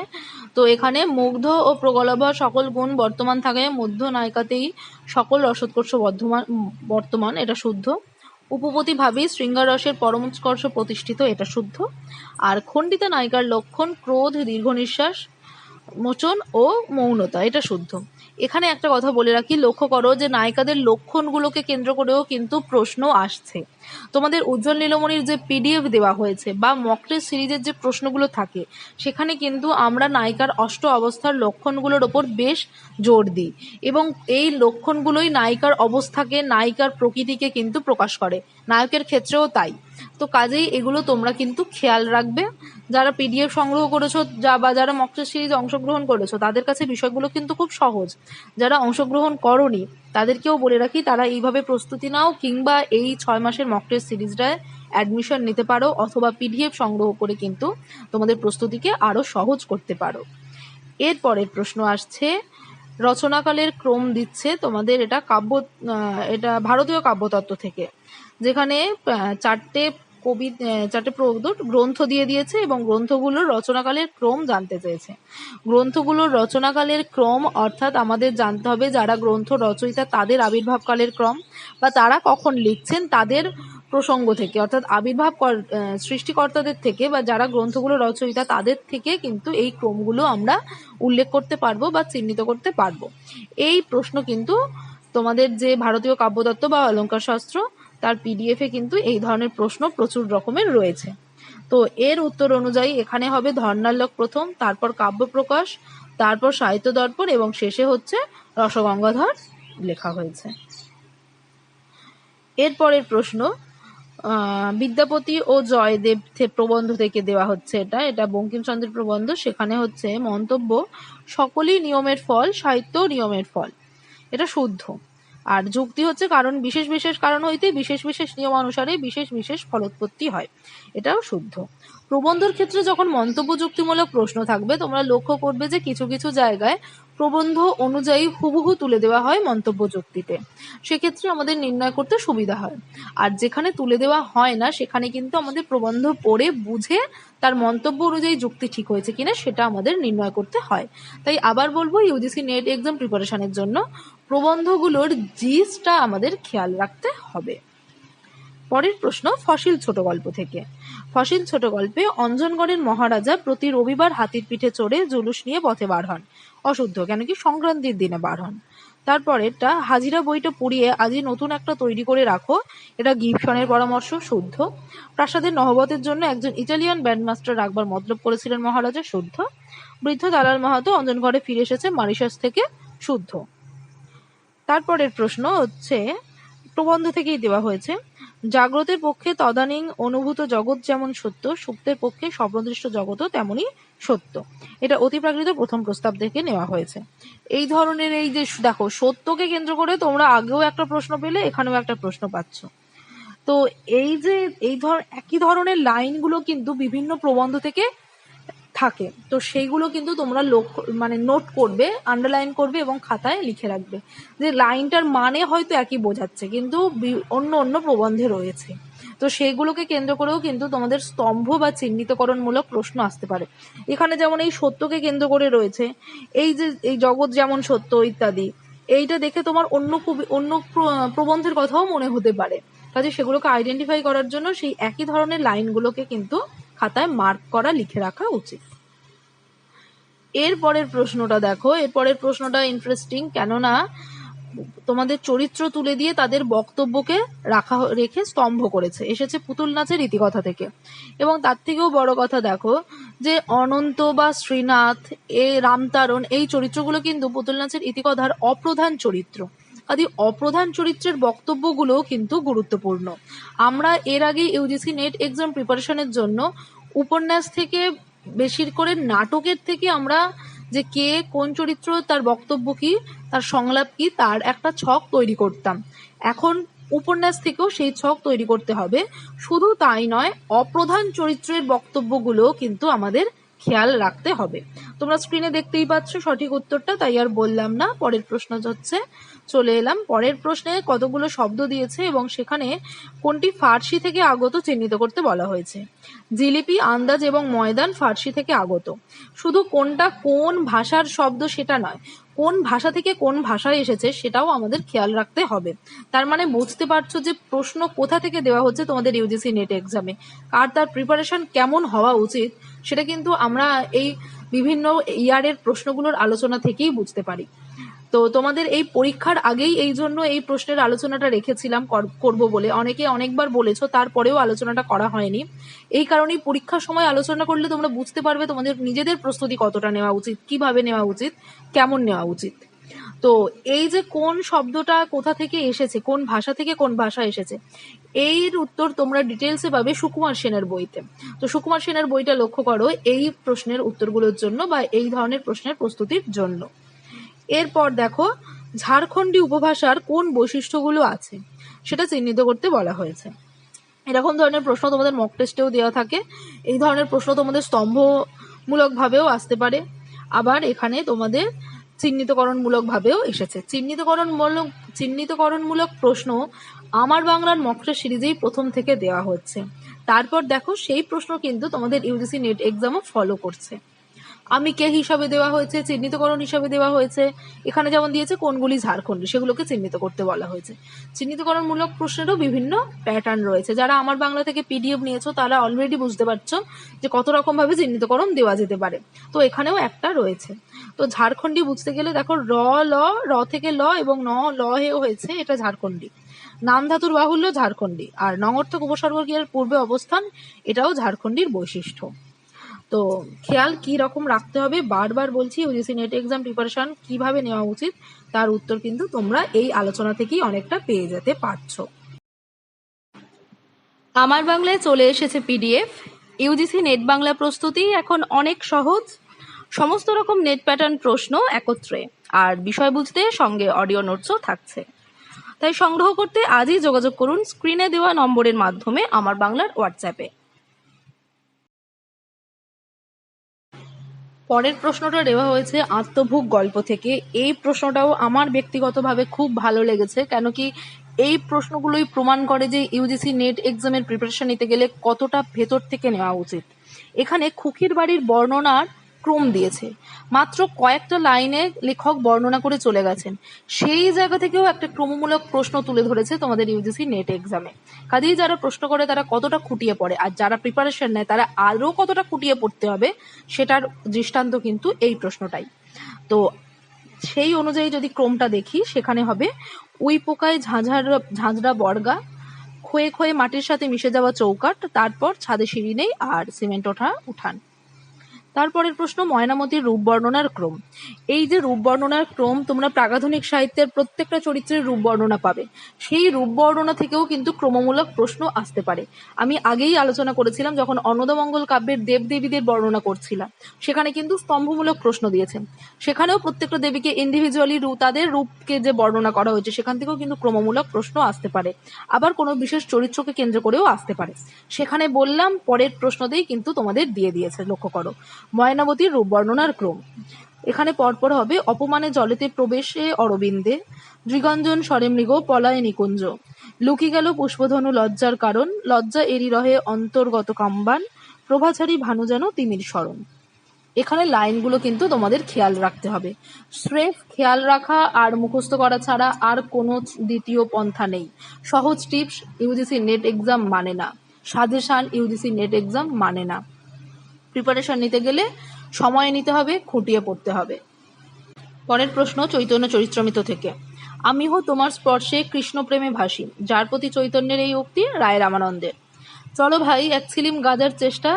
তো এখানে মুগ্ধ ও প্রগলভা সকল গুণ বর্তমান থাকে, মধ্য নায়িকাতেই সকল রসোৎকর্ষ বর্তমান, এটা শুদ্ধ। উপপতি ভাবী শৃঙ্গার রসের পরমোৎকর্ষ প্রতিষ্ঠিত, এটা শুদ্ধ। আর খণ্ডিতা নায়িকার লক্ষণ ক্রোধ, দীর্ঘ নিঃশ্বাস, মোচন ও মৌনতা, এটা শুদ্ধ। এখানে একটা কথা বলে রাখি, লক্ষ্য করো যে নায়িকাদের লক্ষণগুলোকে কেন্দ্র করেও কিন্তু প্রশ্ন আসছে। তোমাদের উজ্জ্বল নীলমণির যে পিডিএফ দেওয়া হয়েছে বা মক টেস্ট সিরিজের যে প্রশ্নগুলো থাকে সেখানে কিন্তু আমরা নায়িকার অষ্ট অবস্থার লক্ষণগুলোর ওপর বেশ জোর দিই, এবং এই লক্ষণগুলোই নায়িকার অবস্থাকে, নায়িকার প্রকৃতিকে কিন্তু প্রকাশ করে, নায়কের ক্ষেত্রেও তাই। তো কাজেই এগুলো তোমরা কিন্তু খেয়াল রাখবে। যারা পিডিএফ সংগ্রহ করেছো বা যারা মক টেস্ট সিরিজে অংশগ্রহণ করেছো তাদের কাছে বিষয়গুলো কিন্তু খুব সহজ। যারা অংশগ্রহণ করনি তাদেরকেও বলে রাখি তারা এইভাবে প্রস্তুতি নাও, কিংবা এই 6 মাসের মক টেস্ট সিরিজটায় অ্যাডমিশন নিতে পারো, অথবা পিডিএফ সংগ্রহ করে কিন্তু তোমাদের প্রস্তুতিকে আরো সহজ করতে পারো। এরপরের প্রশ্ন আসছে রচনাকালের ক্রম দিচ্ছে তোমাদের, এটা ভারতীয় কাব্যতত্ত্ব থেকে, যেখানে 4টে গ্রন্থ দিয়ে দিয়েছে এবং গ্রন্থগুলোর রচনাকালের ক্রম জানতে চেয়েছে। গ্রন্থগুলোর রচনাকালের ক্রম অর্থাৎ আমাদের জানতে হবে যারা গ্রন্থ রচয়িতা তাদের আবির্ভাবকালের ক্রম, বা তারা কখন লিখছেন তাদের প্রসঙ্গ থেকে, অর্থাৎ আবির্ভাব সৃষ্টিকর্তাদের থেকে বা যারা গ্রন্থগুলো রচয়িতা তাদের থেকে কিন্তু এই ক্রমগুলো আমরা উল্লেখ করতে পারবো বা চিহ্নিত করতে পারবো। এই প্রশ্ন কিন্তু তোমাদের যে ভারতীয় কাব্যতত্ত্ব বা অলঙ্কার শাস্ত্র তার পিডিএফে কিন্তু এই ধরনের প্রশ্ন প্রচুর রকমের রয়েছে। তো এর উত্তর অনুযায়ী এখানে হবে ধর্নার লোক প্রথম, তারপর কাব্যপ্রকাশ, তারপর সাহিত্য দর্পণ এবং শেষে হচ্ছে রসগঙ্গাধর লেখা হয়েছে। এরপরের প্রশ্ন বিদ্যাপতি ও জয়দেব প্রবন্ধ থেকে দেওয়া হচ্ছে। এটা বঙ্কিমচন্দ্রের প্রবন্ধ। সেখানে হচ্ছে মন্তব্য, সকলই নিয়মের ফল, সাহিত্য নিয়মের ফল। এটা শুদ্ধ। আর যুক্তি হচ্ছে, কারণ বিশেষ বিশেষ কারণ হইতে বিশেষ বিশেষ নিয়ম অনুসারে বিশেষ বিশেষ ফলোৎপত্তি হয়। এটাও শুদ্ধ। প্রবন্ধের ক্ষেত্রে যখন মন্তব্য যুক্তিমূলক প্রশ্ন থাকবে, তোমরা লক্ষ্য করবে যে কিছু কিছু জায়গায় প্রবন্ধ অনুযায়ী হুবহু তুলে দেওয়া হয় মন্তব্য যুক্তিতে। সেক্ষেত্রে আমাদের নির্ণয় করতে সুবিধা হয়। আর যেখানে তুলে দেওয়া হয় না, সেখানে কিন্তু আমাদের প্রবন্ধ পড়ে বুঝে তার মন্তব্য অনুযায়ী যুক্তি ঠিক হয়েছে কিনা সেটা আমাদের নির্ণয় করতে হয়। তাই আবার বলবো, ইউজিসি নেট এক্সাম প্রিপারেশনের জন্য প্রবন্ধগুলোর জিসটা আমাদের খেয়াল রাখতে হবে। পরের প্রশ্ন ফসিল ছোট গল্প থেকে। ফসিল ছোট গল্পে অঞ্জনগড়ের মহারাজা প্রতি রবিবার হাতির পিঠে চড়ে জুলুস নিয়ে পথে বার হন। অশুদ্ধ, কেন কি সংক্রান্তির দিনে বার হন। তারপরেরটা, হাজিরা বইটা পুড়িয়ে আজই নতুন একটা তৈরি করে রাখো। এটা গিবসনের পরামর্শ। শুদ্ধ। প্রাসাদের নহবতের জন্য একজন ইটালিয়ান ব্যান্ডমাস্টার রাখবার মতলব করেছিলেন মহারাজা। শুদ্ধ। বৃদ্ধ দালাল মাহাতো অঞ্জনগড়ে ফিরে এসেছে মরিশাস থেকে। শুদ্ধ। তারপরের প্রশ্ন হচ্ছে প্রবন্ধ থেকেই দেওয়া হয়েছে, জাগ্রতের পক্ষে তদানীং অনুভূত জগৎ যেমন সত্য, সুপ্তের পক্ষে স্বপ্নদৃষ্ট জগৎও তেমনি সত্য। এটা অতিপ্রাকৃত প্রথম প্রস্তাব থেকে নেওয়া হয়েছে। এই ধরনের এই যে দেখো, সত্যকে কেন্দ্র করে তোমরা আগেও একটা প্রশ্ন পেলে, এখানেও একটা প্রশ্ন পাচ্ছ। তো এই যে একই ধরনের লাইনগুলো কিন্তু বিভিন্ন প্রবন্ধ থেকে থাকে। তো সেইগুলো কিন্তু তোমরা নোট করবে, আন্ডারলাইন করবে এবং খাতায় লিখে রাখবে যে লাইনটার মানে হয়তো একই বোঝাচ্ছে, কিন্তু অন্য অন্য প্রবন্ধে রয়েছে। তো সেইগুলোকে কেন্দ্র করেও কিন্তু তোমাদের স্তম্ভ বা চিহ্নিতকরণমূলক প্রশ্ন আসতে পারে। এখানে যেমন এই সত্যকে কেন্দ্র করে রয়েছে, এই যে এই জগৎ যেমন সত্য ইত্যাদি, এইটা দেখে তোমার অন্য প্রবন্ধের কথাও মনে হতে পারে। কাজে সেগুলোকে আইডেন্টিফাই করার জন্য সেই একই ধরনের লাইনগুলোকে কিন্তু খাতায় মার্ক করা, লিখে রাখা উচিত। এরপরের প্রশ্নটা দেখো। এরপরের প্রশ্নটা ইন্টারেস্টিং, কেননা তোমাদের চরিত্র তুলে দিয়ে তাদের বক্তব্যকে রেখে স্তম্ভ করেছে। এসেছে পুতুল নাচের ইতিকথা থেকে। এবং তার থেকেও বড় কথা দেখো যে অনন্ত বা শ্রীনাথ, রামতারণ, এই চরিত্রগুলো কিন্তু পুতুল নাচের ইতিকথার অপ্রধান চরিত্র। আদি অপ্রধান চরিত্রের বক্তব্যগুলো কিন্তু গুরুত্বপূর্ণ। আমরা এর আগে ইউজিসি নেট এক্সাম প্রিপারেশনের জন্য উপন্যাস থেকে বেশি করে নাটকের থেকে আমরা যে কে কোন চরিত্র, তার বক্তব্য কি, তার সংলাপ কি, তার একটা ছক তৈরি করতাম। এখন উপন্যাস থেকেও সেই ছক তৈরি করতে হবে। শুধু তাই নয়, অপ্রধান চরিত্রের বক্তব্যগুলো কিন্তু আমাদের খেয়াল রাখতে হবে। তোমরা স্ক্রিনে দেখতেই পাচ্ছ সঠিক উত্তরটা, তাই আর বললাম না। পরের প্রশ্ন হচ্ছে, চলে এলাম পরের প্রশ্নে। কতগুলো শব্দ দিয়েছে এবং সেখানে কোনটি ফার্সি থেকে আগত চিহ্নিত করতে বলা হয়েছে। জিলিপি, আন্দাজ এবং ময়দান ফার্সি থেকে আগত। শুধু কোনটা কোন ভাষার শব্দ সেটা নয়, কোন ভাষা থেকে কোন ভাষায় এসেছে সেটাও আমাদের খেয়াল রাখতে হবে। তার মানে বুঝতে পারছো যে প্রশ্ন কোথা থেকে দেওয়া হচ্ছে তোমাদের ইউজিসি নেট এক্সামে, আর তার প্রিপারেশন কেমন হওয়া উচিত সেটা কিন্তু আমরা এই বিভিন্ন ইয়ারের প্রশ্নগুলোর আলোচনা থেকেই বুঝতে পারি। তো তোমাদের এই পরীক্ষার আগেই এই জন্য এই প্রশ্নের আলোচনাটা রেখেছিলাম করব বলে। অনেকে অনেকবার বলেছো, তারপরেও আলোচনাটা করা হয়নি। এই কারণেই পরীক্ষার সময় আলোচনা করলে তোমরা বুঝতে পারবে তোমাদের নিজেদের প্রস্তুতি কতটা নেওয়া উচিত, কিভাবে নেওয়া উচিত, কেমন নেওয়া উচিত। তো এই যে কোন শব্দটা কোথা থেকে এসেছে, কোন ভাষা থেকে কোন ভাষা এসেছে, এর উত্তর তোমরা ডিটেলসে পাবে সুকুমার সেনের বইতে। তো সুকুমার সেনের বইটা লক্ষ্য করো এই প্রশ্নের উত্তরগুলোর জন্য বা এই ধরনের প্রশ্নের প্রস্তুতির জন্য। এরপর দেখো, ঝাড়খণ্ডী উপভাষার কোন বৈশিষ্ট্যগুলো আছে সেটা চিহ্নিত করতে বলা হয়েছে। এরকম ধরনের প্রশ্ন তোমাদের মক টেস্টেও দেওয়া থাকে। এই ধরনের প্রশ্ন তোমাদের স্তম্ভমূলক ভাবেও আসতে পারে, আবার এখানে তোমাদের চিহ্নিতকরণমূলক ভাবেও এসেছে। চিহ্নিতকরণমূলক প্রশ্ন আমার বাংলার মক টেস্ট সিরিজেই প্রথম থেকে দেওয়া হচ্ছে। তারপর দেখো সেই প্রশ্ন কিন্তু তোমাদের ইউজিসি নেট এক্সামও ফলো করছে। আমি কে হিসাবে দেওয়া হয়েছে, চিহ্নিতকরণ হিসাবে দেওয়া হয়েছে। এখানে যেমন দিয়েছে কোনগুলি ঝাড়খণ্ডী, সেগুলোকে চিহ্নিত করতে বলা হয়েছে। চিহ্নিতকরণমূলক প্রশ্নেরও বিভিন্ন প্যাটার্ন রয়েছে। যারা আমার বাংলা থেকে পিডিএফ নিয়েছো তারা অলরেডি বুঝতে পারছো যে কত রকম ভাবে চিহ্নিতকরণ দেওয়া যেতে পারে। তো এখানেও একটা রয়েছে। তো ঝাড়খণ্ডী বুঝতে গেলে দেখো র ল, র থেকে ল এবং ন ল হয়েছে, এটা ঝাড়খণ্ডী। নাম ধাতুর বাহুল্য ঝাড়খণ্ডী, আর নঙর্থক উপসর্গ ক্রিয়ার পূর্বে অবস্থান এটাও ঝাড়খণ্ডীর বৈশিষ্ট্য। তো খেয়াল কি রকম রাখতে হবে বারবার বলছি, ইউজিসি নেট এক্সাম প্রিপারেশন কিভাবে নেওয়া উচিত তার উত্তর কিন্তু তোমরা এই আলোচনা থেকেই অনেকটা পেয়ে যেতে পারছো। আমার বাংলায় চলে এসেছে পিডিএফ। ইউজিসি নেট বাংলা প্রস্তুতি এখন অনেক সহজ, সমস্ত রকম নেট প্যাটার্ন প্রশ্ন একত্রে, আর বিষয় বুঝতে সঙ্গে অডিও নোটসও থাকছে। তাই সংগ্রহ করতে আজই যোগাযোগ করুন স্ক্রিনে দেওয়া নম্বরের মাধ্যমে আমার বাংলার হোয়াটসঅ্যাপে। পরের প্রশ্নটা দেওয়া হয়েছে আত্মভোগ গল্প থেকে। এই প্রশ্নটাও আমার ব্যক্তিগতভাবে খুব ভালো লেগেছে, কেন কি এই প্রশ্নগুলোই প্রমাণ করে যে ইউজিসি নেট এক্সামের প্রিপারেশন নিতে গেলে কতটা ভেতর থেকে নেওয়া উচিত। এখানে খুকির বাড়ির বর্ণনার ক্রম দিয়েছে, মাত্র কয়েকটা লাইনে লেখক বর্ণনা করে চলে গেছেন, সেই জায়গা থেকেও একটা ক্রমমূলক প্রশ্ন তুলে ধরেছে তোমাদের ইউজিসি নেট এক্সামে। কাজেই যারা প্রশ্ন করে তারা কতটা খুঁটিয়ে পড়ে, আর যারা প্রিপারেশন নেয় তারা আরও কতটা খুঁটিয়ে পড়তে হবে সেটার দৃষ্টান্ত কিন্তু এই প্রশ্নটাই। তো সেই অনুযায়ী যদি ক্রমটা দেখি, সেখানে হবে উই পোকায় ঝাঁঝরা বর্গা, ক্ষয়ে ক্ষয়ে মাটির সাথে মিশে যাওয়া চৌকাঠ, তারপর ছাদে সিঁড়ি নেই আর সিমেন্ট ওঠা উঠান। তারপরের প্রশ্ন ময়নামতির রূপ বর্ণনার ক্রম। এই যে রূপ বর্ণনার ক্রম, তোমরা প্রাগাধুনিক সাহিত্যের প্রত্যেকটা চরিত্রের রূপ বর্ণনা পাবে, সেই রূপ বর্ণনা থেকেও কিন্তু ক্রমমূলক প্রশ্ন আসতে পারে। আমি আগেই আলোচনা করেছিলাম যখন অন্নদামঙ্গল কাব্যের দেবদেবীদের বর্ণনা করছিলাম, সেখানে কিন্তু স্তম্ভমূলক প্রশ্ন দিয়েছেন, সেখানেও প্রত্যেকটা দেবীকে ইন্ডিভিজুয়ালি তাদের রূপকে যে বর্ণনা করা হয়েছে সেখান থেকেও কিন্তু ক্রমমূলক প্রশ্ন আসতে পারে। আবার কোনো বিশেষ চরিত্রকে কেন্দ্র করেও আসতে পারে, সেখানে বললাম পরের প্রশ্নতেই কিন্তু তোমাদের দিয়ে দিয়েছে, লক্ষ্য করো। ময়নামতির রূপ বর্ণনার ক্রম, এখানে পরপর হবে অপমানে জলেতে প্রবেশে অরবিন্দে, দৃগঞ্জন স্বরে মৃগ পলায় নিকুঞ্জ, লুকি গেল পুষ্পধনু লজ্জার কারণ, লজ্জা এরি রহে অন্তর্গত কাম্বান, প্রভাচারী ভানু যেন তিমির স্মরণ। এখানে লাইনগুলো কিন্তু তোমাদের খেয়াল রাখতে হবে। স্রেফ খেয়াল রাখা আর মুখস্থ করা ছাড়া আর কোনো দ্বিতীয় পন্থা নেই। সহজ টিপস ইউজিসি নেট এক্সাম মানে না, সাজেশন ইউজিসি নেট এক্সাম মানে না। প্রিপারেশন নিতে গেলে সময় নিতে হবে, খুঁটিয়ে পড়তে হবে। পরের প্রশ্ন চৈতন্য চরিত্রামৃত থেকে। আমিও তোমার স্পর্শে কৃষ্ণ প্রেমে ভাসি, যার প্রতি চৈতন্যের এই উক্তি রায় রামানন্দের। চলো ভাই এক ছিলিম গাজার চেষ্টা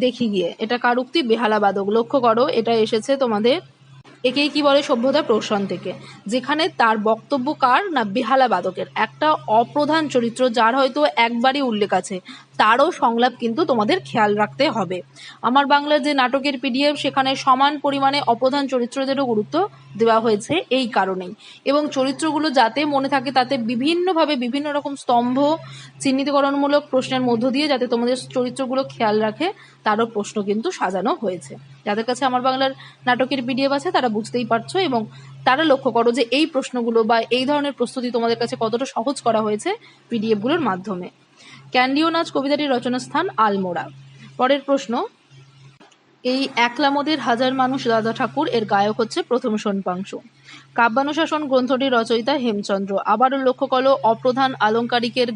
দেখি গিয়ে। এটা কার উক্তি? বেহালা বাদক। লক্ষ্য করো, এটা এসেছে তোমাদের একেই কি বলে সভ্যতা প্রশ্ন থেকে, যেখানে তার বক্তব্য কার না বেহালা বাদকের, একটা অপ্রধান চরিত্র যার হয়তো একবারই উল্লেখ আছে, তারও সংলাপ কিন্তু তোমাদের খেয়াল রাখতে হবে। আমার বাংলার যে নাটকের পিডিএফ, সেখানে সমান পরিমাণে অপ্রধান চরিত্রদেরও গুরুত্ব দেওয়া হয়েছে এই কারণেই, এবং চরিত্রগুলো যাতে মনে থাকে তাতে বিভিন্নভাবে বিভিন্ন রকম স্তম্ভ চিহ্নিতকরণমূলক প্রশ্নের মধ্য দিয়ে যাতে তোমাদের চরিত্রগুলো খেয়াল রাখে তারও প্রশ্ন কিন্তু সাজানো হয়েছে। যাদের কাছে আমার বাংলার নাটকের পিডিএফ আছে তারা বুঝতেই পারছো, এবং তারা লক্ষ্য করো যে এই প্রশ্নগুলো বা এই ধরনের প্রস্তুতি তোমাদের কাছে কতটা সহজ করা হয়েছে পিডিএফগুলোর মাধ্যমে। ক্যান্ডিও নাচ কবিতাটির রচনাস্থান আলমোড়া। পরের প্রশ্ন, এই একলা মোদের হাজার মানুষ দাদা ঠাকুর এর গায়ক হচ্ছে প্রথম সোনপাংশু। কাব্যানুশাসন গ্রন্থটির রচয়িতা হেমচন্দ্র। আবারও লক্ষ্য করো অপ্রধান আলংকারিকের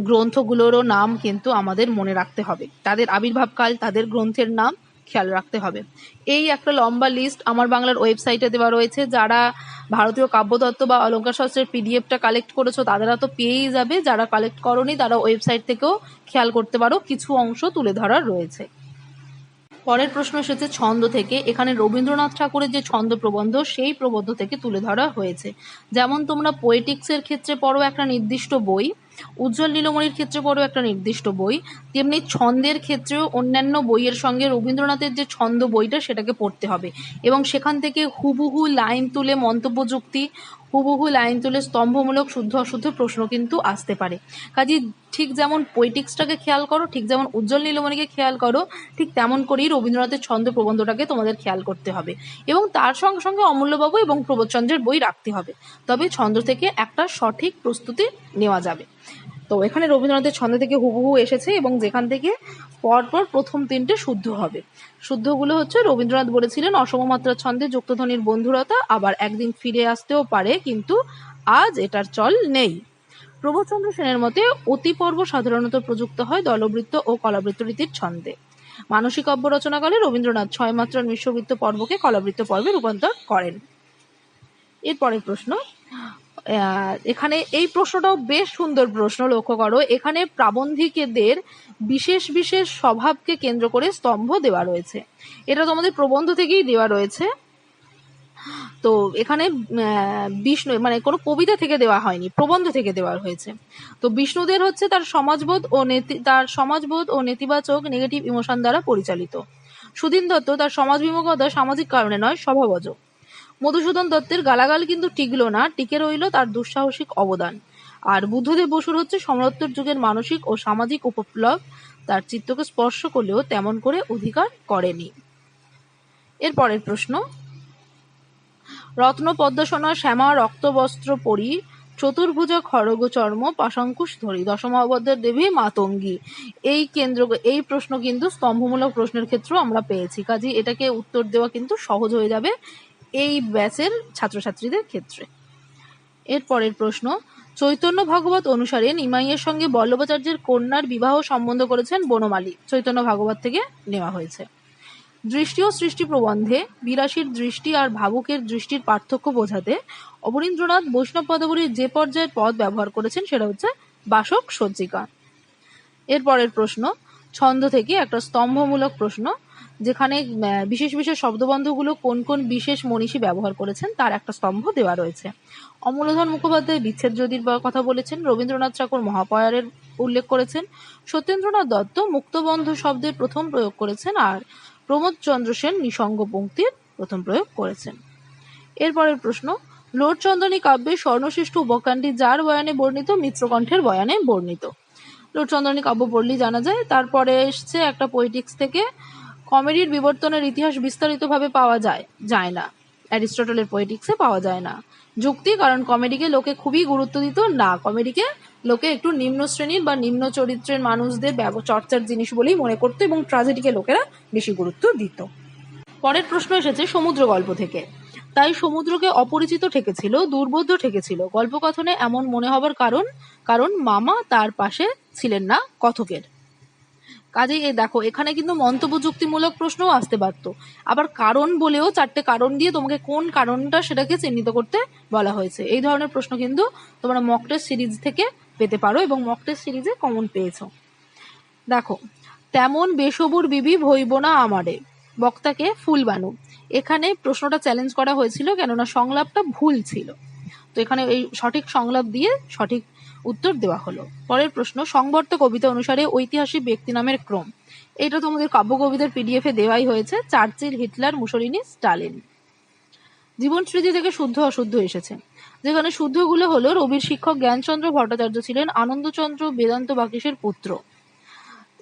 গ্রন্থগুলোরও নাম কিন্তু আমাদের মনে রাখতে হবে, তাদের আবির্ভাবকাল, তাদের গ্রন্থের নাম খেয়াল রাখতে হবে। এই একটা লম্বা লিস্ট আমার বাংলার ওয়েবসাইটে দেওয়া রয়েছে, যারা ভারতীয় কাব্যতত্ত্ব বা অলঙ্কার শাস্ত্রের পিডিএফটা কালেক্ট করেছো তারা তো পেয়েই যাবে, যারা কালেক্ট করোনি তারা ওয়েবসাইট থেকেও খেয়াল করতে পারো, কিছু অংশ তুলে ধরার রয়েছে। পরের প্রশ্ন এসেছে ছন্দ থেকে। এখানে রবীন্দ্রনাথ ঠাকুরের যে ছন্দ প্রবন্ধ সেই প্রবন্ধ থেকে তুলে ধরা হয়েছে। যেমন তোমরা পোয়েটিক্সের ক্ষেত্রে পড়ো একটা নির্দিষ্ট বই, উজ্জ্বল নীলমণির ক্ষেত্রে পড়ো একটা নির্দিষ্ট বই, তেমনি ছন্দের ক্ষেত্রেও অন্যান্য বইয়ের সঙ্গে রবীন্দ্রনাথের যে ছন্দ বইটা সেটাকে পড়তে হবে, এবং সেখান থেকে হুবহু লাইন তুলে মন্তব্য যুক্তি, হুবহু লাইন তুলে স্তম্ভমূলক শুদ্ধ অশুদ্ধ প্রশ্ন কিন্তু আসতে পারে। কাজেই ঠিক যেমন পোয়েটিক্সটাকে খেয়াল করো, ঠিক যেমন উজ্জ্বল নীলমণিকে খেয়াল করো, ঠিক তেমন করেই রবীন্দ্রনাথের ছন্দ প্রবন্ধটাকে তোমাদের খেয়াল করতে হবে, এবং তার সঙ্গে সঙ্গে অমূল্যবাবু এবং প্রবোধচন্দ্রের বই রাখতে হবে, তবে ছন্দ থেকে একটা সঠিক প্রস্তুতি নেওয়া যাবে। তো এখানে রবীন্দ্রনাথের ছন্দ থেকে হুবহু এসেছে, এবং যেখান থেকে পরপর প্রথম তিনটে শুদ্ধ হবে। শুদ্ধগুলো হচ্ছে রবীন্দ্রনাথ বলেছিলেন অসমমাত্রার ছন্দে যুক্তধ্বনির বন্ধুরতা আবার একদিন ফিরে আসতেও পারে, কিন্তু আজ এটার চল নেই। প্রবোধচন্দ্র সেনের মতে অতি পর্ব সাধারণত প্রযুক্ত হয় দলবৃত্ত ও কলাবৃত্ত রীতির ছন্দে। মানসিক কাব্য রচনাকালে রবীন্দ্রনাথ 6 মাত্রার মিশ্রবৃত্ত পর্বকে কলাবৃত্ত পর্বে রূপান্তর করেন। এরপরের প্রশ্ন, এখানে এই প্রশ্নটাও বেশ সুন্দর প্রশ্ন, লক্ষ্য করো। এখানে প্রাবন্ধিকদের বিশেষ বিশেষ স্বভাবকে কেন্দ্র করে স্তম্ভ দেওয়া রয়েছে। এটা তোমাদের প্রবন্ধ থেকেই দেওয়া রয়েছে। তো এখানে বিষ্ণু মানে কোনো কবিতা থেকে দেওয়া হয়নি, প্রবন্ধ থেকে দেওয়া হয়েছে। তো বিষ্ণুদের হচ্ছে তার সমাজবোধ ও নেতিবাচক নেগেটিভ ইমোশন দ্বারা পরিচালিত। সুধীন দত্ত তার সমাজবিমুখতা সামাজিক কারণে নয়, স্বভাবজ। মধুসূদন দত্তের গালাগাল কিন্তু টিকল না, টিকে রইল তার দুঃসাহসিক অবদান। আর বুদ্ধদেব বসুর হচ্ছে সমলোত্তর যুগের মানসিক ও সামাজিক উপপ্লব তার চিত্তকে স্পর্শ করলেও তেমন করে অধিকার করেনি। এর পরের প্রশ্ন, রত্ন পদ্মসোনা শ্যামা রক্তবস্ত্র পরি চতুর্ভুজা খড়গ চর্ম পাশাঙ্কুশ ধরি দশমহাবদ্যের দেবী মাতঙ্গী। এই প্রশ্ন কিন্তু স্তম্ভমূলক প্রশ্নের ক্ষেত্রেও আমরা পেয়েছি, কাজে এটাকে উত্তর দেওয়া কিন্তু সহজ হয়ে যাবে এই ব্যাচের ছাত্রছাত্রীদের ক্ষেত্রে। এর পরের প্রশ্ন, চৈতন্য ভাগবত অনুসারে নিমাইয়ের সঙ্গে বল্লভাচার্যের কন্যার বিবাহ সম্বন্ধ করেছেন বনমালী। চৈতন্য ভাগবত থেকে নেওয়া হয়েছে। দৃষ্টি ও সৃষ্টি প্রবন্ধে বিলাসীর দৃষ্টি আর ভাবুকের দৃষ্টির পার্থক্য বোঝাতে অবনীন্দ্রনাথ বৈষ্ণব পদাবলীর যে পর্যায়ের পদ ব্যবহার করেছেন সেটা হচ্ছে বাসক সজ্জিকা। এর পরের প্রশ্ন, ছন্দ থেকে একটা স্তম্ভমূলক প্রশ্ন, যেখানে বিশেষ বিশেষ শব্দবন্ধগুলো কোন কোন বিশেষ মনীষী ব্যবহার করেছেন তার একটা স্তম্ভ দেওয়া রয়েছে। অমূল্যধন মুখোপাধ্যায় বিচ্ছেদ জ্যোতির কথা বলেছেন, রবীন্দ্রনাথ ঠাকুর মহাপয়ারের উল্লেখ করেছেন, সত্যেন্দ্রনাথ দত্ত মুক্তবন্ধ শব্দের প্রথম প্রয়োগ করেছেন, আর প্রমোদচন্দ্র সেন নিঃসঙ্গ পংক্তির প্রথম প্রয়োগ করেছেন। এরপরের প্রশ্ন, লোটচন্দনী কাব্যের স্বর্ণশ্রেষ্ঠ উপকাণ্ডটি যার বয়ানে বর্ণিত, মিত্রকণ্ঠের বয়ানে বর্ণিত। লোটচন্দনী কাব্য পড়লেই জানা যায়। তারপরে এসছে একটা পোয়েটিক্স থেকে, কমেডির বিবর্তনের ইতিহাস বিস্তারিতভাবে পাওয়া যায় না, অ্যারিস্টটলের পোয়েটিক্সে পাওয়া যায় না। যুক্তি, কারণ কমেডিকে লোকে খুবই গুরুত্ব দিত না, কমেডিকে লোকে একটু নিম্ন শ্রেণীর বা নিম্ন চরিত্রের মানুষদের চর্চার জিনিস বলেই মনে করতো এবং ট্র্যাজেডিকে লোকেরা বেশি গুরুত্ব দিত। পরের প্রশ্ন এসেছে সমুদ্র গল্প থেকে। তাই সমুদ্রকে অপরিচিত ঠেকেছিল, দুর্বোধ্য ঠেকেছিল। গল্পকথনে এমন মনে হবার কারণ মামা তার পাশে ছিলেন না কথকের। কাজেই দেখো এখানে কিন্তু মন্তব্য যুক্তিমূলক প্রশ্নও আসতে পারতো। আবার কারণ বলেও চারটে কারণ দিয়ে তোমাকে কোন কারণটা সেটাকে চিহ্নিত করতে বলা হয়েছে। এই ধরনের প্রশ্ন কিন্তু তোমরা মক টেস্ট সিরিজ থেকে পেতে পারো এবং মক টেস্ট সিরিজে কমন পেয়েছো। দেখো, তেমন বেসবুর বিবি ভইব না আমারে, বক্তাকে ফুল বানু। এখানে প্রশ্নটা চ্যালেঞ্জ করা হয়েছিল কেননা সংলাপটা ভুল ছিল। তো এখানে এই সঠিক সংলাপ দিয়ে সঠিক উত্তর দেওয়া হলো। পরের প্রশ্ন, সংবর্ত কবিতা অনুসারে ঐতিহাসিক ব্যক্তি নামের ক্রম। এটা তোমাদের কাব্য কবিতার পিডিএফে দেওয়াই হয়েছে, চার্চিল, হিটলার, মুসোলিনি, স্টালিন। জীবন স্মৃতি থেকে শুদ্ধ অশুদ্ধ এসেছে, যেখানে শুদ্ধগুলো হলো রবির শিক্ষক জ্ঞানচন্দ্র ভট্টাচার্য ছিলেন আনন্দচন্দ্র বেদান্ত বাগীশের পুত্র।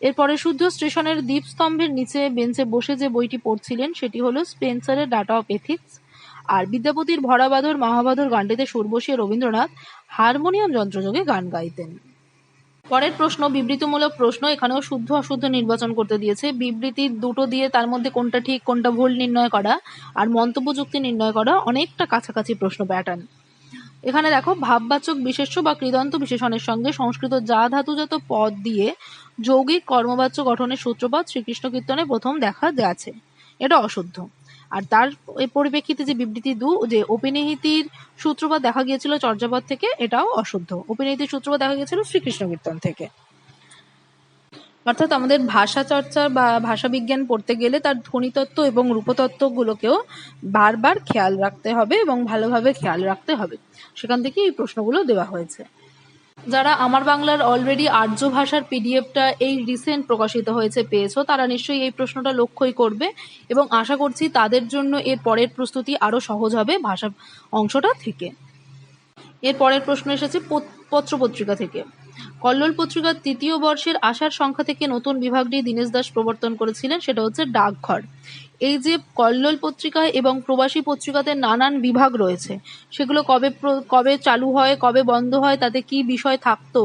এরপরে শুদ্ধ স্টেশনের দ্বীপস্তম্ভের নিচে বেঞ্চে বসে যে বইটি পড়ছিলেন সেটি হলো স্পেন্সারের ডাটা অফ এথিক্স। আর বিদ্যাপতির ভরাবাদর মহাবাদর গানটিতে সুর বসিয়ে রবীন্দ্রনাথ হারমোনিয়াম যন্ত্রযোগে গান গাইতেন। পরের প্রশ্ন, বিবৃতিমূলক প্রশ্ন। এখানেও শুদ্ধ অশুদ্ধ নির্বাচন করতে দিয়েছে। বিবৃতি দুটো দিয়ে তার মধ্যে কোনটা ঠিক কোনটা ভুল নির্ণয় করা, আর মন্তব্য যুক্তি নির্ণয় করা, অনেকটা কাছাকাছি প্রশ্ন প্যাটার্ন। এখানে দেখো, ভাববাচক বিশেষ্য বা কৃদন্ত বিশেষণের সঙ্গে সংস্কৃত যা ধাতুজাত পদ দিয়ে যৌগিক কর্মবাচ্য গঠনের সূত্রপাত শ্রীকৃষ্ণ কীর্তনে প্রথম দেখা গেছে, এটা অশুদ্ধ। আর তার পরিপ্রেক্ষিতে যে বিবৃতি যে অপিনিহিতির সূত্রপাত দেখা গিয়েছিল চর্যাপদ থেকে, এটাও অশুদ্ধ। অপিনিহিতির সূত্রপাত দেখা গিয়েছিল শ্রীকৃষ্ণ কীর্তন থেকে। অর্থাৎ আমাদের ভাষা চর্চা বা ভাষা বিজ্ঞান পড়তে গেলে তার ধ্বনিতত্ত্ব এবং রূপতত্ত্বগুলোকেও বারবার খেয়াল রাখতে হবে এবং ভালোভাবে খেয়াল রাখতে হবে। সেখান থেকে এই প্রশ্নগুলো দেওয়া হয়েছে। যারা আমার বাংলার অলরেডি আর্য ভাষার পিডিএফটা এই রিসেন্ট প্রকাশিত হয়েছে পেয়েছো, তারা নিশ্চয়ই এই প্রশ্নটা লক্ষ্যই করবে এবং আশা করছি তাদের জন্য এর পরের প্রস্তুতি আরও সহজ হবে ভাষা অংশটা থেকে। এর পরের প্রশ্ন এসেছে পত্রপত্রিকা থেকে। কল্লোল পত্রিকার ৩য় বর্ষের আষাঢ় সংখ্যা থেকে নতুন বিভাগটি দীনেশ দাস প্রবর্তন করেছিলেন, সেটা হচ্ছে ডাকঘর। এই যে কল্লোল পত্রিকায় এবং প্রবাসী পত্রিকাতে নানান বিভাগ রয়েছে, সেগুলো কবে চালু হয়, কবে বন্ধ হয়, তাতে কি বিষয় থাকতো,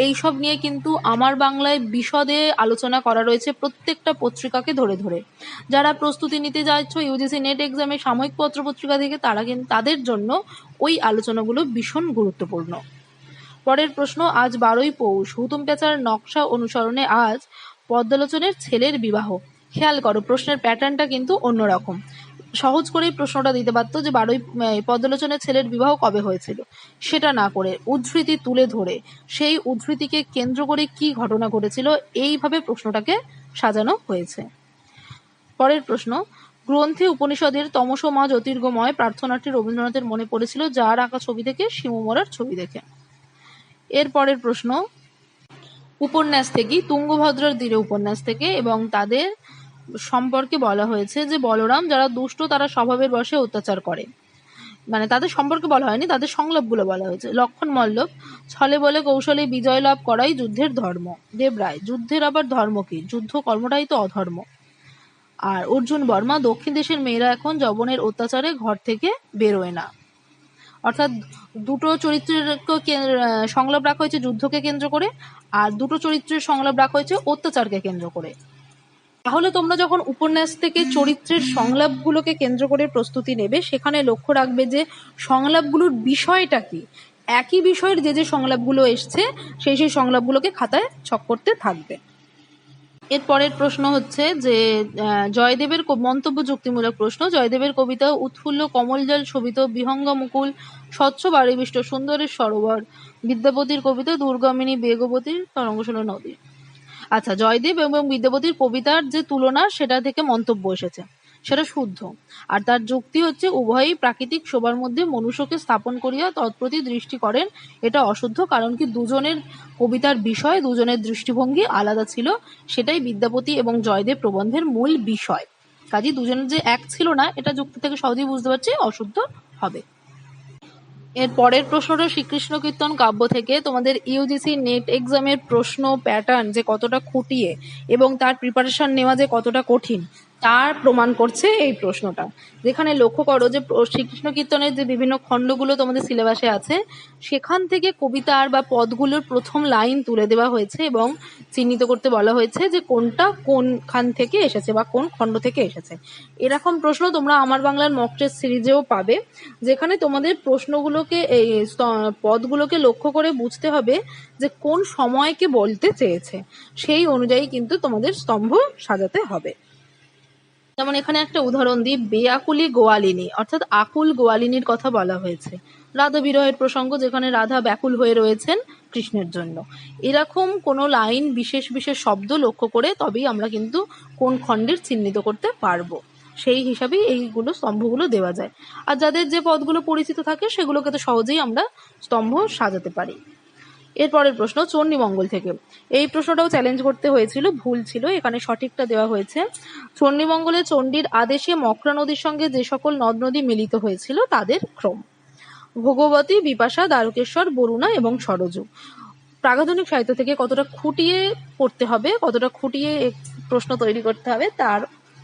এইসব নিয়ে কিন্তু আমার বাংলায় বিশদে আলোচনা করা রয়েছে প্রত্যেকটা পত্রিকাকে ধরে ধরে। যারা প্রস্তুতি নিতে যাচ্ছ ইউজিসি নেট এক্সামে সাময়িক পত্রপত্রিকা থেকে, তারা কিন্তু তাদের জন্য ওই আলোচনাগুলো ভীষণ গুরুত্বপূর্ণ। পরের প্রশ্ন, আজ 12ই পৌষ, হুতুম প্যাঁচার নকশা অনুসরণে আজ পদ্মালোচনের ছেলের বিবাহ। খেয়াল করো, প্রশ্নের প্যাটার্নটা কিন্তু অন্যরকম। সহজ করেই প্রশ্নটা দিতে পারতো যে পদ্মলোচনের ছেলের বিবাহ কবে হয়েছিল, সেটা না করে উদ্ধৃতি তুলে ধরে সেই উদ্ধৃতিকে কেন্দ্র করে কি ঘটনা ঘটেছিল এইভাবে প্রশ্নটাকে সাজানো হয়েছে। পরের প্রশ্ন, গ্রন্থে উপনিষদের তমসোমা জ্যোতির্গময় প্রার্থনাটি রবীন্দ্রনাথের মনে পড়েছিল যার আঁকা ছবি থেকে, শিমু মোরার ছবি দেখে। এর পরের প্রশ্ন, উপন্যাস থেকে, তুঙ্গভদ্রার তীরে উপন্যাস থেকে, এবং তাদের সম্পর্কে বলা হয়েছে যে বলরাম যারা দুষ্ট তারা স্বভাবের বশে অত্যাচার করে, মানে তাদের সম্পর্কে বলা হয়নি, তাদের সংলাপগুলো বলা হয়েছে। লক্ষণ মল্লব, ছলে বলে কৌশলে বিজয় লাভ করাই যুদ্ধের ধর্ম। দেবরায়, যুদ্ধের আবার ধর্ম কি, যুদ্ধ কর্মটাই তো অধর্ম। আর অর্জুন বর্মা, দক্ষিণ দেশের মেয়েরা এখন যবনের অত্যাচারে ঘর থেকে বেরোয় না। অর্থাৎ দুটো চরিত্রের সংলাপ রাখা হয়েছে যুদ্ধকে কেন্দ্র করে, আর দুটো চরিত্রের সংলাপ রাখা হয়েছে অত্যাচারকে কেন্দ্র করে। তাহলে তোমরা যখন উপন্যাস থেকে চরিত্রের সংলাপগুলোকে কেন্দ্র করে প্রস্তুতি নেবে, সেখানে লক্ষ্য রাখবে যে সংলাপগুলোর বিষয়টা কি। একই বিষয়ের যে সংলাপগুলো এসছে সেই সংলাপগুলোকে খাতায় ছক করতে থাকবে। এর পরের প্রশ্ন হচ্ছে যে জয়দেবের মন্তব্য যুক্তিমূলক প্রশ্ন। জয়দেবের কবিতা উৎফুল্ল কমলজল শোভিত বিহঙ্গ মুকুল স্বচ্ছ বাড়িবিষ্ট সুন্দরের সরোবর। বিদ্যাপতির কবিতা দুর্গমিনী বেগবতীর তরঙ্গশূন্য নদী। আচ্ছা, জয়দেব এবং বিদ্যাপতির কবিতার যে তুলনা সেটা থেকে মন্তব্য এসেছে, সেটা শুদ্ধ। আর তার যুক্তি হচ্ছে উভয়ই প্রাকৃতিক শোভার মধ্যে মনুষ্যকে স্থাপন করিয়া তৎপ্রতি দৃষ্টি করেন, এটা অশুদ্ধ। কারণ কি, দুজনের কবিতার বিষয়, দুজনের দৃষ্টিভঙ্গি আলাদা ছিল, সেটাই বিদ্যাপতি এবং জয়দেব প্রবন্ধের মূল বিষয়। কাজেই দুজনের যে এক ছিল না, এটা যুক্তি থেকে সহজেই বুঝতে পারছি অশুদ্ধ হবে। এর পরের প্রশ্নটা শ্রীকৃষ্ণ কীর্তন কাব্য থেকে। তোমাদের ইউজিসি নেট এক্সামের প্রশ্ন প্যাটার্ন যে কতটা খুঁটিয়ে এবং তার প্রিপারেশন নেওয়া যে কতটা কঠিন তার প্রমাণ করছে এই প্রশ্নটা। যেখানে লক্ষ্য করো যে শ্রীকৃষ্ণ কীর্তনের যে বিভিন্ন খণ্ডগুলো তোমাদের সিলেবাসে আছে, সেখান থেকে কবিতার বা পদগুলোর প্রথম লাইন তুলে দেওয়া হয়েছে এবং চিহ্নিত করতে বলা হয়েছে যে কোনটা কোনখান থেকে এসেছে বা কোন খণ্ড থেকে এসেছে। এরকম প্রশ্ন তোমরা আমার বাংলার মক টেস্ট সিরিজেও পাবে, যেখানে তোমাদের প্রশ্নগুলোকে এই পদগুলোকে লক্ষ্য করে বুঝতে হবে যে কোন সময়কে বলতে চেয়েছে, সেই অনুযায়ী কিন্তু তোমাদের স্তম্ভ সাজাতে হবে। যেমন এখানে একটা উদাহরণ দিই, বেআকুলি গোয়ালিনী, অর্থাৎ আকুল গোয়ালিনীর কথা বলা হয়েছে। রাধা বিরহের প্রসঙ্গ, যেখানে রাধা ব্যাকুল হয়ে রয়েছেন কৃষ্ণের জন্য। এরকম কোনো লাইন, বিশেষ বিশেষ শব্দ লক্ষ্য করে তবেই আমরা কিন্তু কোন খণ্ডের চিহ্নিত করতে পারবো, সেই হিসাবেই এইগুলো স্তম্ভগুলো দেওয়া যায়। আর যাদের যে পদগুলো পরিচিত থাকে সেগুলোকে তো সহজেই আমরা স্তম্ভ সাজাতে পারি। এরপরের প্রশ্ন চণ্ডীমঙ্গল থেকে। এই প্রশ্নটাও চ্যালেঞ্জ করতে হয়েছিল, ভুল ছিল, এখানে সঠিকটা দেওয়া হয়েছে। চণ্ডীমঙ্গলে চণ্ডীর আদেশে মকরা নদীর সঙ্গে যে সকল নদ নদী মিলিত হয়েছিল তাদের ক্রম: ভগবতী, বিপাশা, দ্বারকেশ্বর, বরুণা এবং সরযূ। প্রাগআধুনিক সাহিত্য থেকে কতটা খুঁটিয়ে পড়তে হবে, কতটা খুঁটিয়ে প্রশ্ন তৈরি করতে হবে তার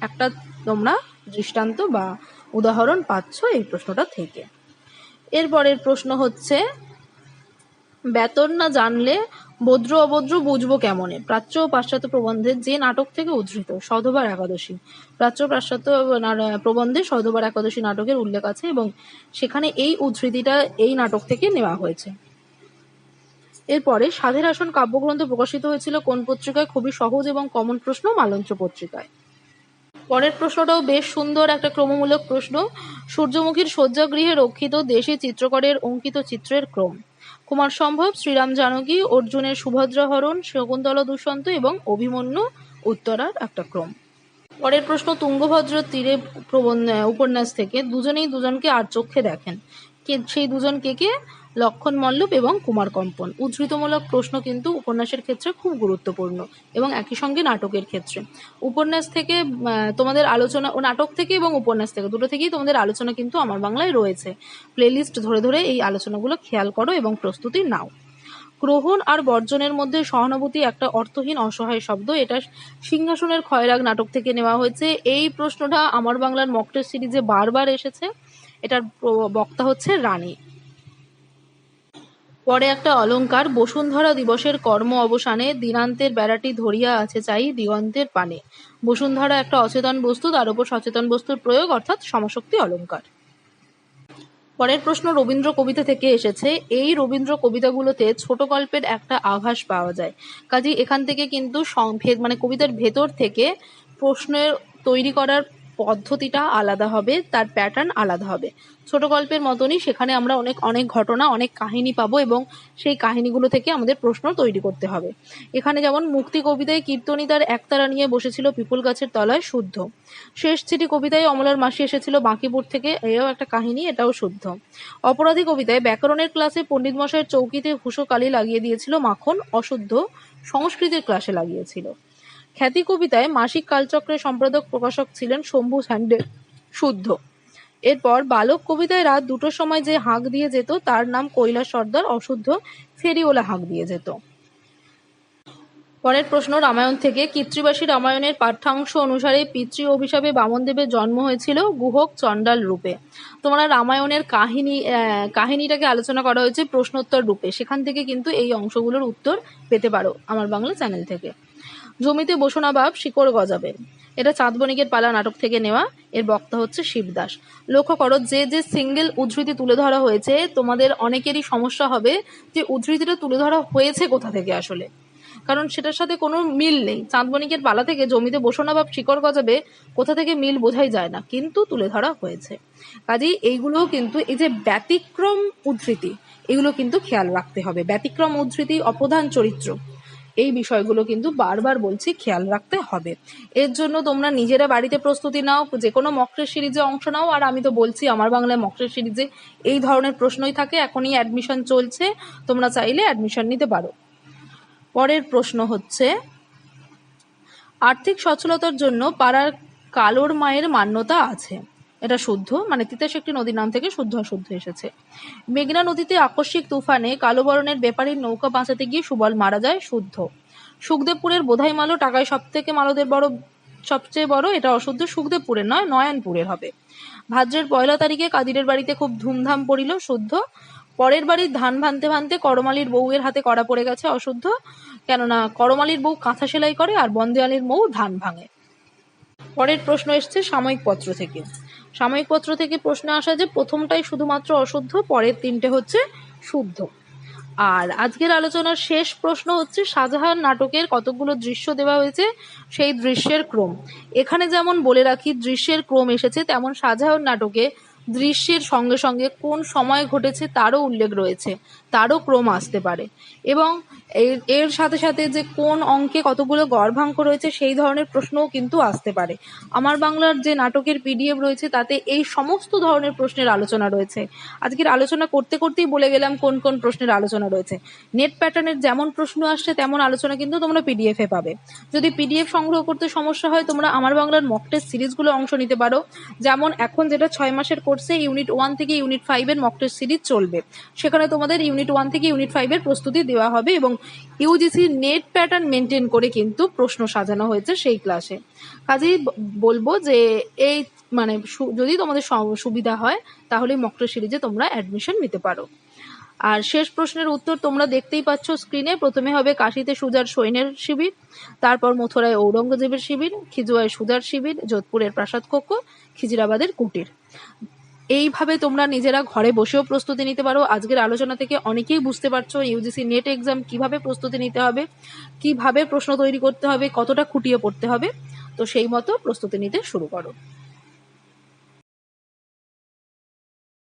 একটা তোমরা দৃষ্টান্ত বা উদাহরণ পাচ্ছ এই প্রশ্নটা থেকে। এরপরের প্রশ্ন হচ্ছে, বেতন না জানলে ভদ্র অভদ্র বুঝবো কেমনে? প্রাচ্য ও পাশ্চাত্য প্রবন্ধের যে নাটক থেকে উদ্ধৃত। সধবার একাদশী। প্রাচ্য পাশ্চাত্য প্রবন্ধে সধবার একাদশী নাটকের উল্লেখ আছে এবং সেখানে এই উদ্ধৃতিটা এই নাটক থেকে নেওয়া হয়েছে। এরপরে সাধের আসন কাব্যগ্রন্থ প্রকাশিত হয়েছিল কোন পত্রিকায়? খুবই সহজ এবং কমন প্রশ্ন, মালঞ্চ পত্রিকায়। পরের প্রশ্নটাও বেশ সুন্দর, একটা ক্রমমূলক প্রশ্ন। সূর্যমুখীর শয্যাগৃহে রক্ষিত দেশি চিত্রকরের অঙ্কিত চিত্রের ক্রম: কুমার সম্ভব, শ্রীরাম জানকী, অর্জুনের সুভদ্রা হরণ, শকুন্তলা দুষ্যন্ত এবং অভিমন্যু উত্তরার একটা ক্রম। পরের প্রশ্ন তুঙ্গভদ্রার তীরে উপন্যাস থেকে। দুজনেই দুজনকে আর চক্ষে দেখেন, সেই দুজন কে কে? লক্ষণ মল্লব এবং কুমার কম্পন। উদ্ধৃতমূলক প্রশ্ন কিন্তু উপন্যাসের ক্ষেত্রে খুব গুরুত্বপূর্ণ এবং একই সঙ্গে নাটকের ক্ষেত্রে। উপন্যাস থেকে তোমাদের আলোচনা, ও নাটক থেকে এবং উপন্যাস থেকে, দুটো থেকেই তোমাদের আলোচনা কিন্তু আমার বাংলায় রয়েছে। প্লেলিস্ট ধরে ধরে এই আলোচনাগুলো খেয়াল করো এবং প্রস্তুতি নাও। গ্রহণ আর বর্জনের মধ্যে সহানুভূতি একটা অর্থহীন অসহায় শব্দ, এটা সিংহাসনের ক্ষয়রাগ নাটক থেকে নেওয়া হয়েছে। এই প্রশ্নটা আমার বাংলার মক টেস্ট সিরিজে বারবার এসেছে, এটার বক্তা হচ্ছে রানী। পরে একটা অলঙ্কার, বসুন্ধরা দিবসের কর্ম অবসানে দিনান্তের বেড়াটি ধরিয়া আছে চাই দিগন্তের পানে। বসুন্ধরা একটা অচেতন বস্তু, তার উপর সচেতন বস্তুর প্রয়োগ, অর্থাৎ সমশক্তি অলঙ্কার। পরের প্রশ্ন রবীন্দ্র কবিতা থেকে এসেছে। এই রবীন্দ্র কবিতাগুলোতে ছোট গল্পের একটা আভাস পাওয়া যায়, কাজেই এখান থেকে কিন্তু মানে কবিতার ভেতর থেকে প্রশ্নের তৈরি করার পদ্ধতিটা আলাদা হবে, তার প্যাটার্ন আলাদা হবে। ছোট গল্পের মতনই সেখানে আমরা অনেক অনেক ঘটনা, অনেক কাহিনী পাবো এবং সেই কাহিনীগুলো থেকে আমাদের প্রশ্ন তৈরি করতে হবে। এখানে যেমন মুক্তি কবিতায় কীর্তনী তার একতারা নিয়ে বসেছিল পিপুল গাছের তলায়, শুদ্ধ। শেষ চিঠি কবিতায় অমলার মাসি এসেছিল বাঁকিপুর থেকে, এও একটা কাহিনী, এটাও শুদ্ধ। অপরাধী কবিতায় ব্যাকরণের ক্লাসে পণ্ডিত মশাইয়ের চৌকিতে হুসো কালি লাগিয়ে দিয়েছিল মাখন, অশুদ্ধ। সংস্কৃতের ক্লাসে লাগিয়েছিল। খ্যাতি কবিতায় মাসিক কালচক্রের সম্পাদক প্রকাশক ছিলেন শম্ভু স্যান্ডেল, শুদ্ধ। এরপর বালক কবিতায় রাত 2টোর সময় যে হাঁক দিয়ে যেত তার নাম কৈলাস সর্দার, অশুদ্ধ। ফেরিওয়ালা হাঁক দিয়ে যেত। পরের প্রশ্ন রামায়ণ থেকে, কৃত্তিবাসী রামায়ণের পাঠ্যাংশ অনুসারে পিতৃ অভিশাপে বামনদেবের জন্ম হয়েছিল গুহক চণ্ডাল রূপে। তোমরা রামায়ণের কাহিনীটাকে আলোচনা করা হয়েছে প্রশ্নোত্তর রূপে, সেখান থেকে কিন্তু এই অংশগুলোর উত্তর পেতে পারো আমার বাংলা চ্যানেল থেকে। জমিতে বসো না বাপ, শিকড় গজাবে, এটা চাঁদ বণিকের পালা নাটক থেকে নেওয়া। এর বক্তা হচ্ছে শিবদাস। লক্ষ্য করো, যে যে সিঙ্গেল উদ্ধৃতি তুলে ধরা হয়েছে তোমাদের অনেকেরই সমস্যা হবে যে উদ্ধৃতিটা তুলে ধরা হয়েছে কোথা থেকে আসলে, কারণ সেটার সাথে কোনো মিল নেই। চাঁদ বণিকের পালা থেকে জমিতে বসো না বাপ, শিকড় গজাবে, কোথা থেকে মিল বোঝাই যায় না, কিন্তু তুলে ধরা হয়েছে। কাজেই এইগুলোও কিন্তু, এই যে ব্যতিক্রম উদ্ধৃতি, এগুলো কিন্তু খেয়াল রাখতে হবে। ব্যতিক্রম উদ্ধৃতি, অপ্রধান চরিত্র, এই বিষয়গুলো কিন্তু বারবার বলছি খেয়াল রাখতে হবে। এর জন্য তোমরা নিজেরা বাড়িতে প্রস্তুতি নাও, যে কোনো মক টেস্ট সিরিজে অংশ নাও। আর আমি তো বলছি আমার বাংলায় মক টেস্ট সিরিজে এই ধরনের প্রশ্নই থাকে, এখনই অ্যাডমিশন চলছে, তোমরা চাইলে অ্যাডমিশন নিতে পারো। পরের প্রশ্ন হচ্ছে, আর্থিক সচ্ছলতার জন্য পাড়ার কালোর মায়ের মান্যতা আছে, এটা শুদ্ধ। মানে তিতাস একটি নদীর নাম থেকে শুদ্ধ অশুদ্ধ এসেছে। মেঘনা নদীতে আকস্মিক তুফানে কালো বরণের ব্যাপারীর নৌকা বাঁচাতে গিয়ে সুবল মারা যায়, শুদ্ধ। সুখদেবপুরের বোধাই মালো টাকায় সবচেয়ে বড়, এটা অশুদ্ধ। সুখদেবপুরের নয়, নয়নপুরের হবে। ভাদ্রের 1 তারিখে কাদিরের বাড়িতে খুব ধুমধাম পড়িল, শুদ্ধ। পরের বাড়ির ধান ভানতে ভানতে করমালির বউয়ের হাতে কড়া পড়ে গেছে, অশুদ্ধ। কেননা করমালির বউ কাঁথা সেলাই করে আর বন্দেয়ালির বউ ধান ভাঙে। পরের প্রশ্ন এসছে সাময়িক পত্র থেকে। সাময়িক পত্র থেকে প্রশ্ন আসা যে প্রথমটাই শুধুমাত্র অশুদ্ধ, পরের 3টে হচ্ছে শুদ্ধ। আর আজকের আলোচনার শেষ প্রশ্ন হচ্ছে, শাহজাহান নাটকের কতগুলো দৃশ্য দেওয়া হয়েছে, সেই দৃশ্যের ক্রম। এখানে যেমন বলে রাখি দৃশ্যের ক্রম এসেছে, তেমন শাহজাহান নাটকে দৃশ্যের সঙ্গে সঙ্গে কোন সময় ঘটেছে তারও উল্লেখ রয়েছে, তারও ক্রম আসতে পারে। এবং এর সাথে সাথে যে কোন অঙ্কে কতগুলো গর্ভাঙ্ক রয়েছে সেই ধরনের প্রশ্নও কিন্তু আসতে পারে। আমার বাংলার যে নাটকের পিডিএফ রয়েছে তাতে এই সমস্ত ধরনের প্রশ্নের আলোচনা রয়েছে। আজকের আলোচনা করতে করতেই বলে গেলাম কোন কোন প্রশ্নের আলোচনা রয়েছে। নেট প্যাটার্নের যেমন প্রশ্ন আসছে তেমন আলোচনা কিন্তু তোমরা পিডিএফে পাবে। যদি পিডিএফ সংগ্রহ করতে সমস্যা হয় তোমরা আমার বাংলার মক টেস্ট সিরিজগুলো অংশ নিতে পারো। যেমন এখন যেটা 6 মাসের কোর্সে ইউনিট 1 থেকে ইউনিট 5 এর মক টেস্ট সিরিজ চলবে, সেখানে তোমাদের ইউনিট 1 থেকে ইউনিট 5 এর প্রস্তুতি দেওয়া হবে এবং ইউজিসি নেট প্যাটার্ন মেনটেন করে কিন্তু প্রশ্ন সাজানো হয়েছে সেই ক্লাসে। কাজেই বলবো যে এই মানে যদি তোমাদের সুবিধা হয় তাহলে মক টেস্ট সিরিজে তোমরা অ্যাডমিশন নিতে পারো। আর শেষ প্রশ্নের উত্তর তোমরা দেখতেই পাচ্ছ স্ক্রিনে। প্রথমে হবে কাশীতে সুজার সৈন্যের শিবির, তারপর মথুরায় ঔরঙ্গজেবের শিবির, খিজুয়ায় সুজার শিবির, যোধপুরের প্রাসাদ কক্ষ, খিজিরাবাদের কুটির। এইভাবে তোমরা নিজেরা ঘরে বসেও প্রস্তুতি নিতে পারো। আজকের আলোচনা থেকে অনেকেই বুঝতে পারছো ইউজিসি নেট এক্সাম কিভাবে প্রস্তুতি নিতে হবে, কিভাবে প্রশ্ন তৈরি করতে হবে, কতটা খুঁটিয়ে পড়তে হবে। তো সেই মতো প্রস্তুতি নিতে শুরু করো।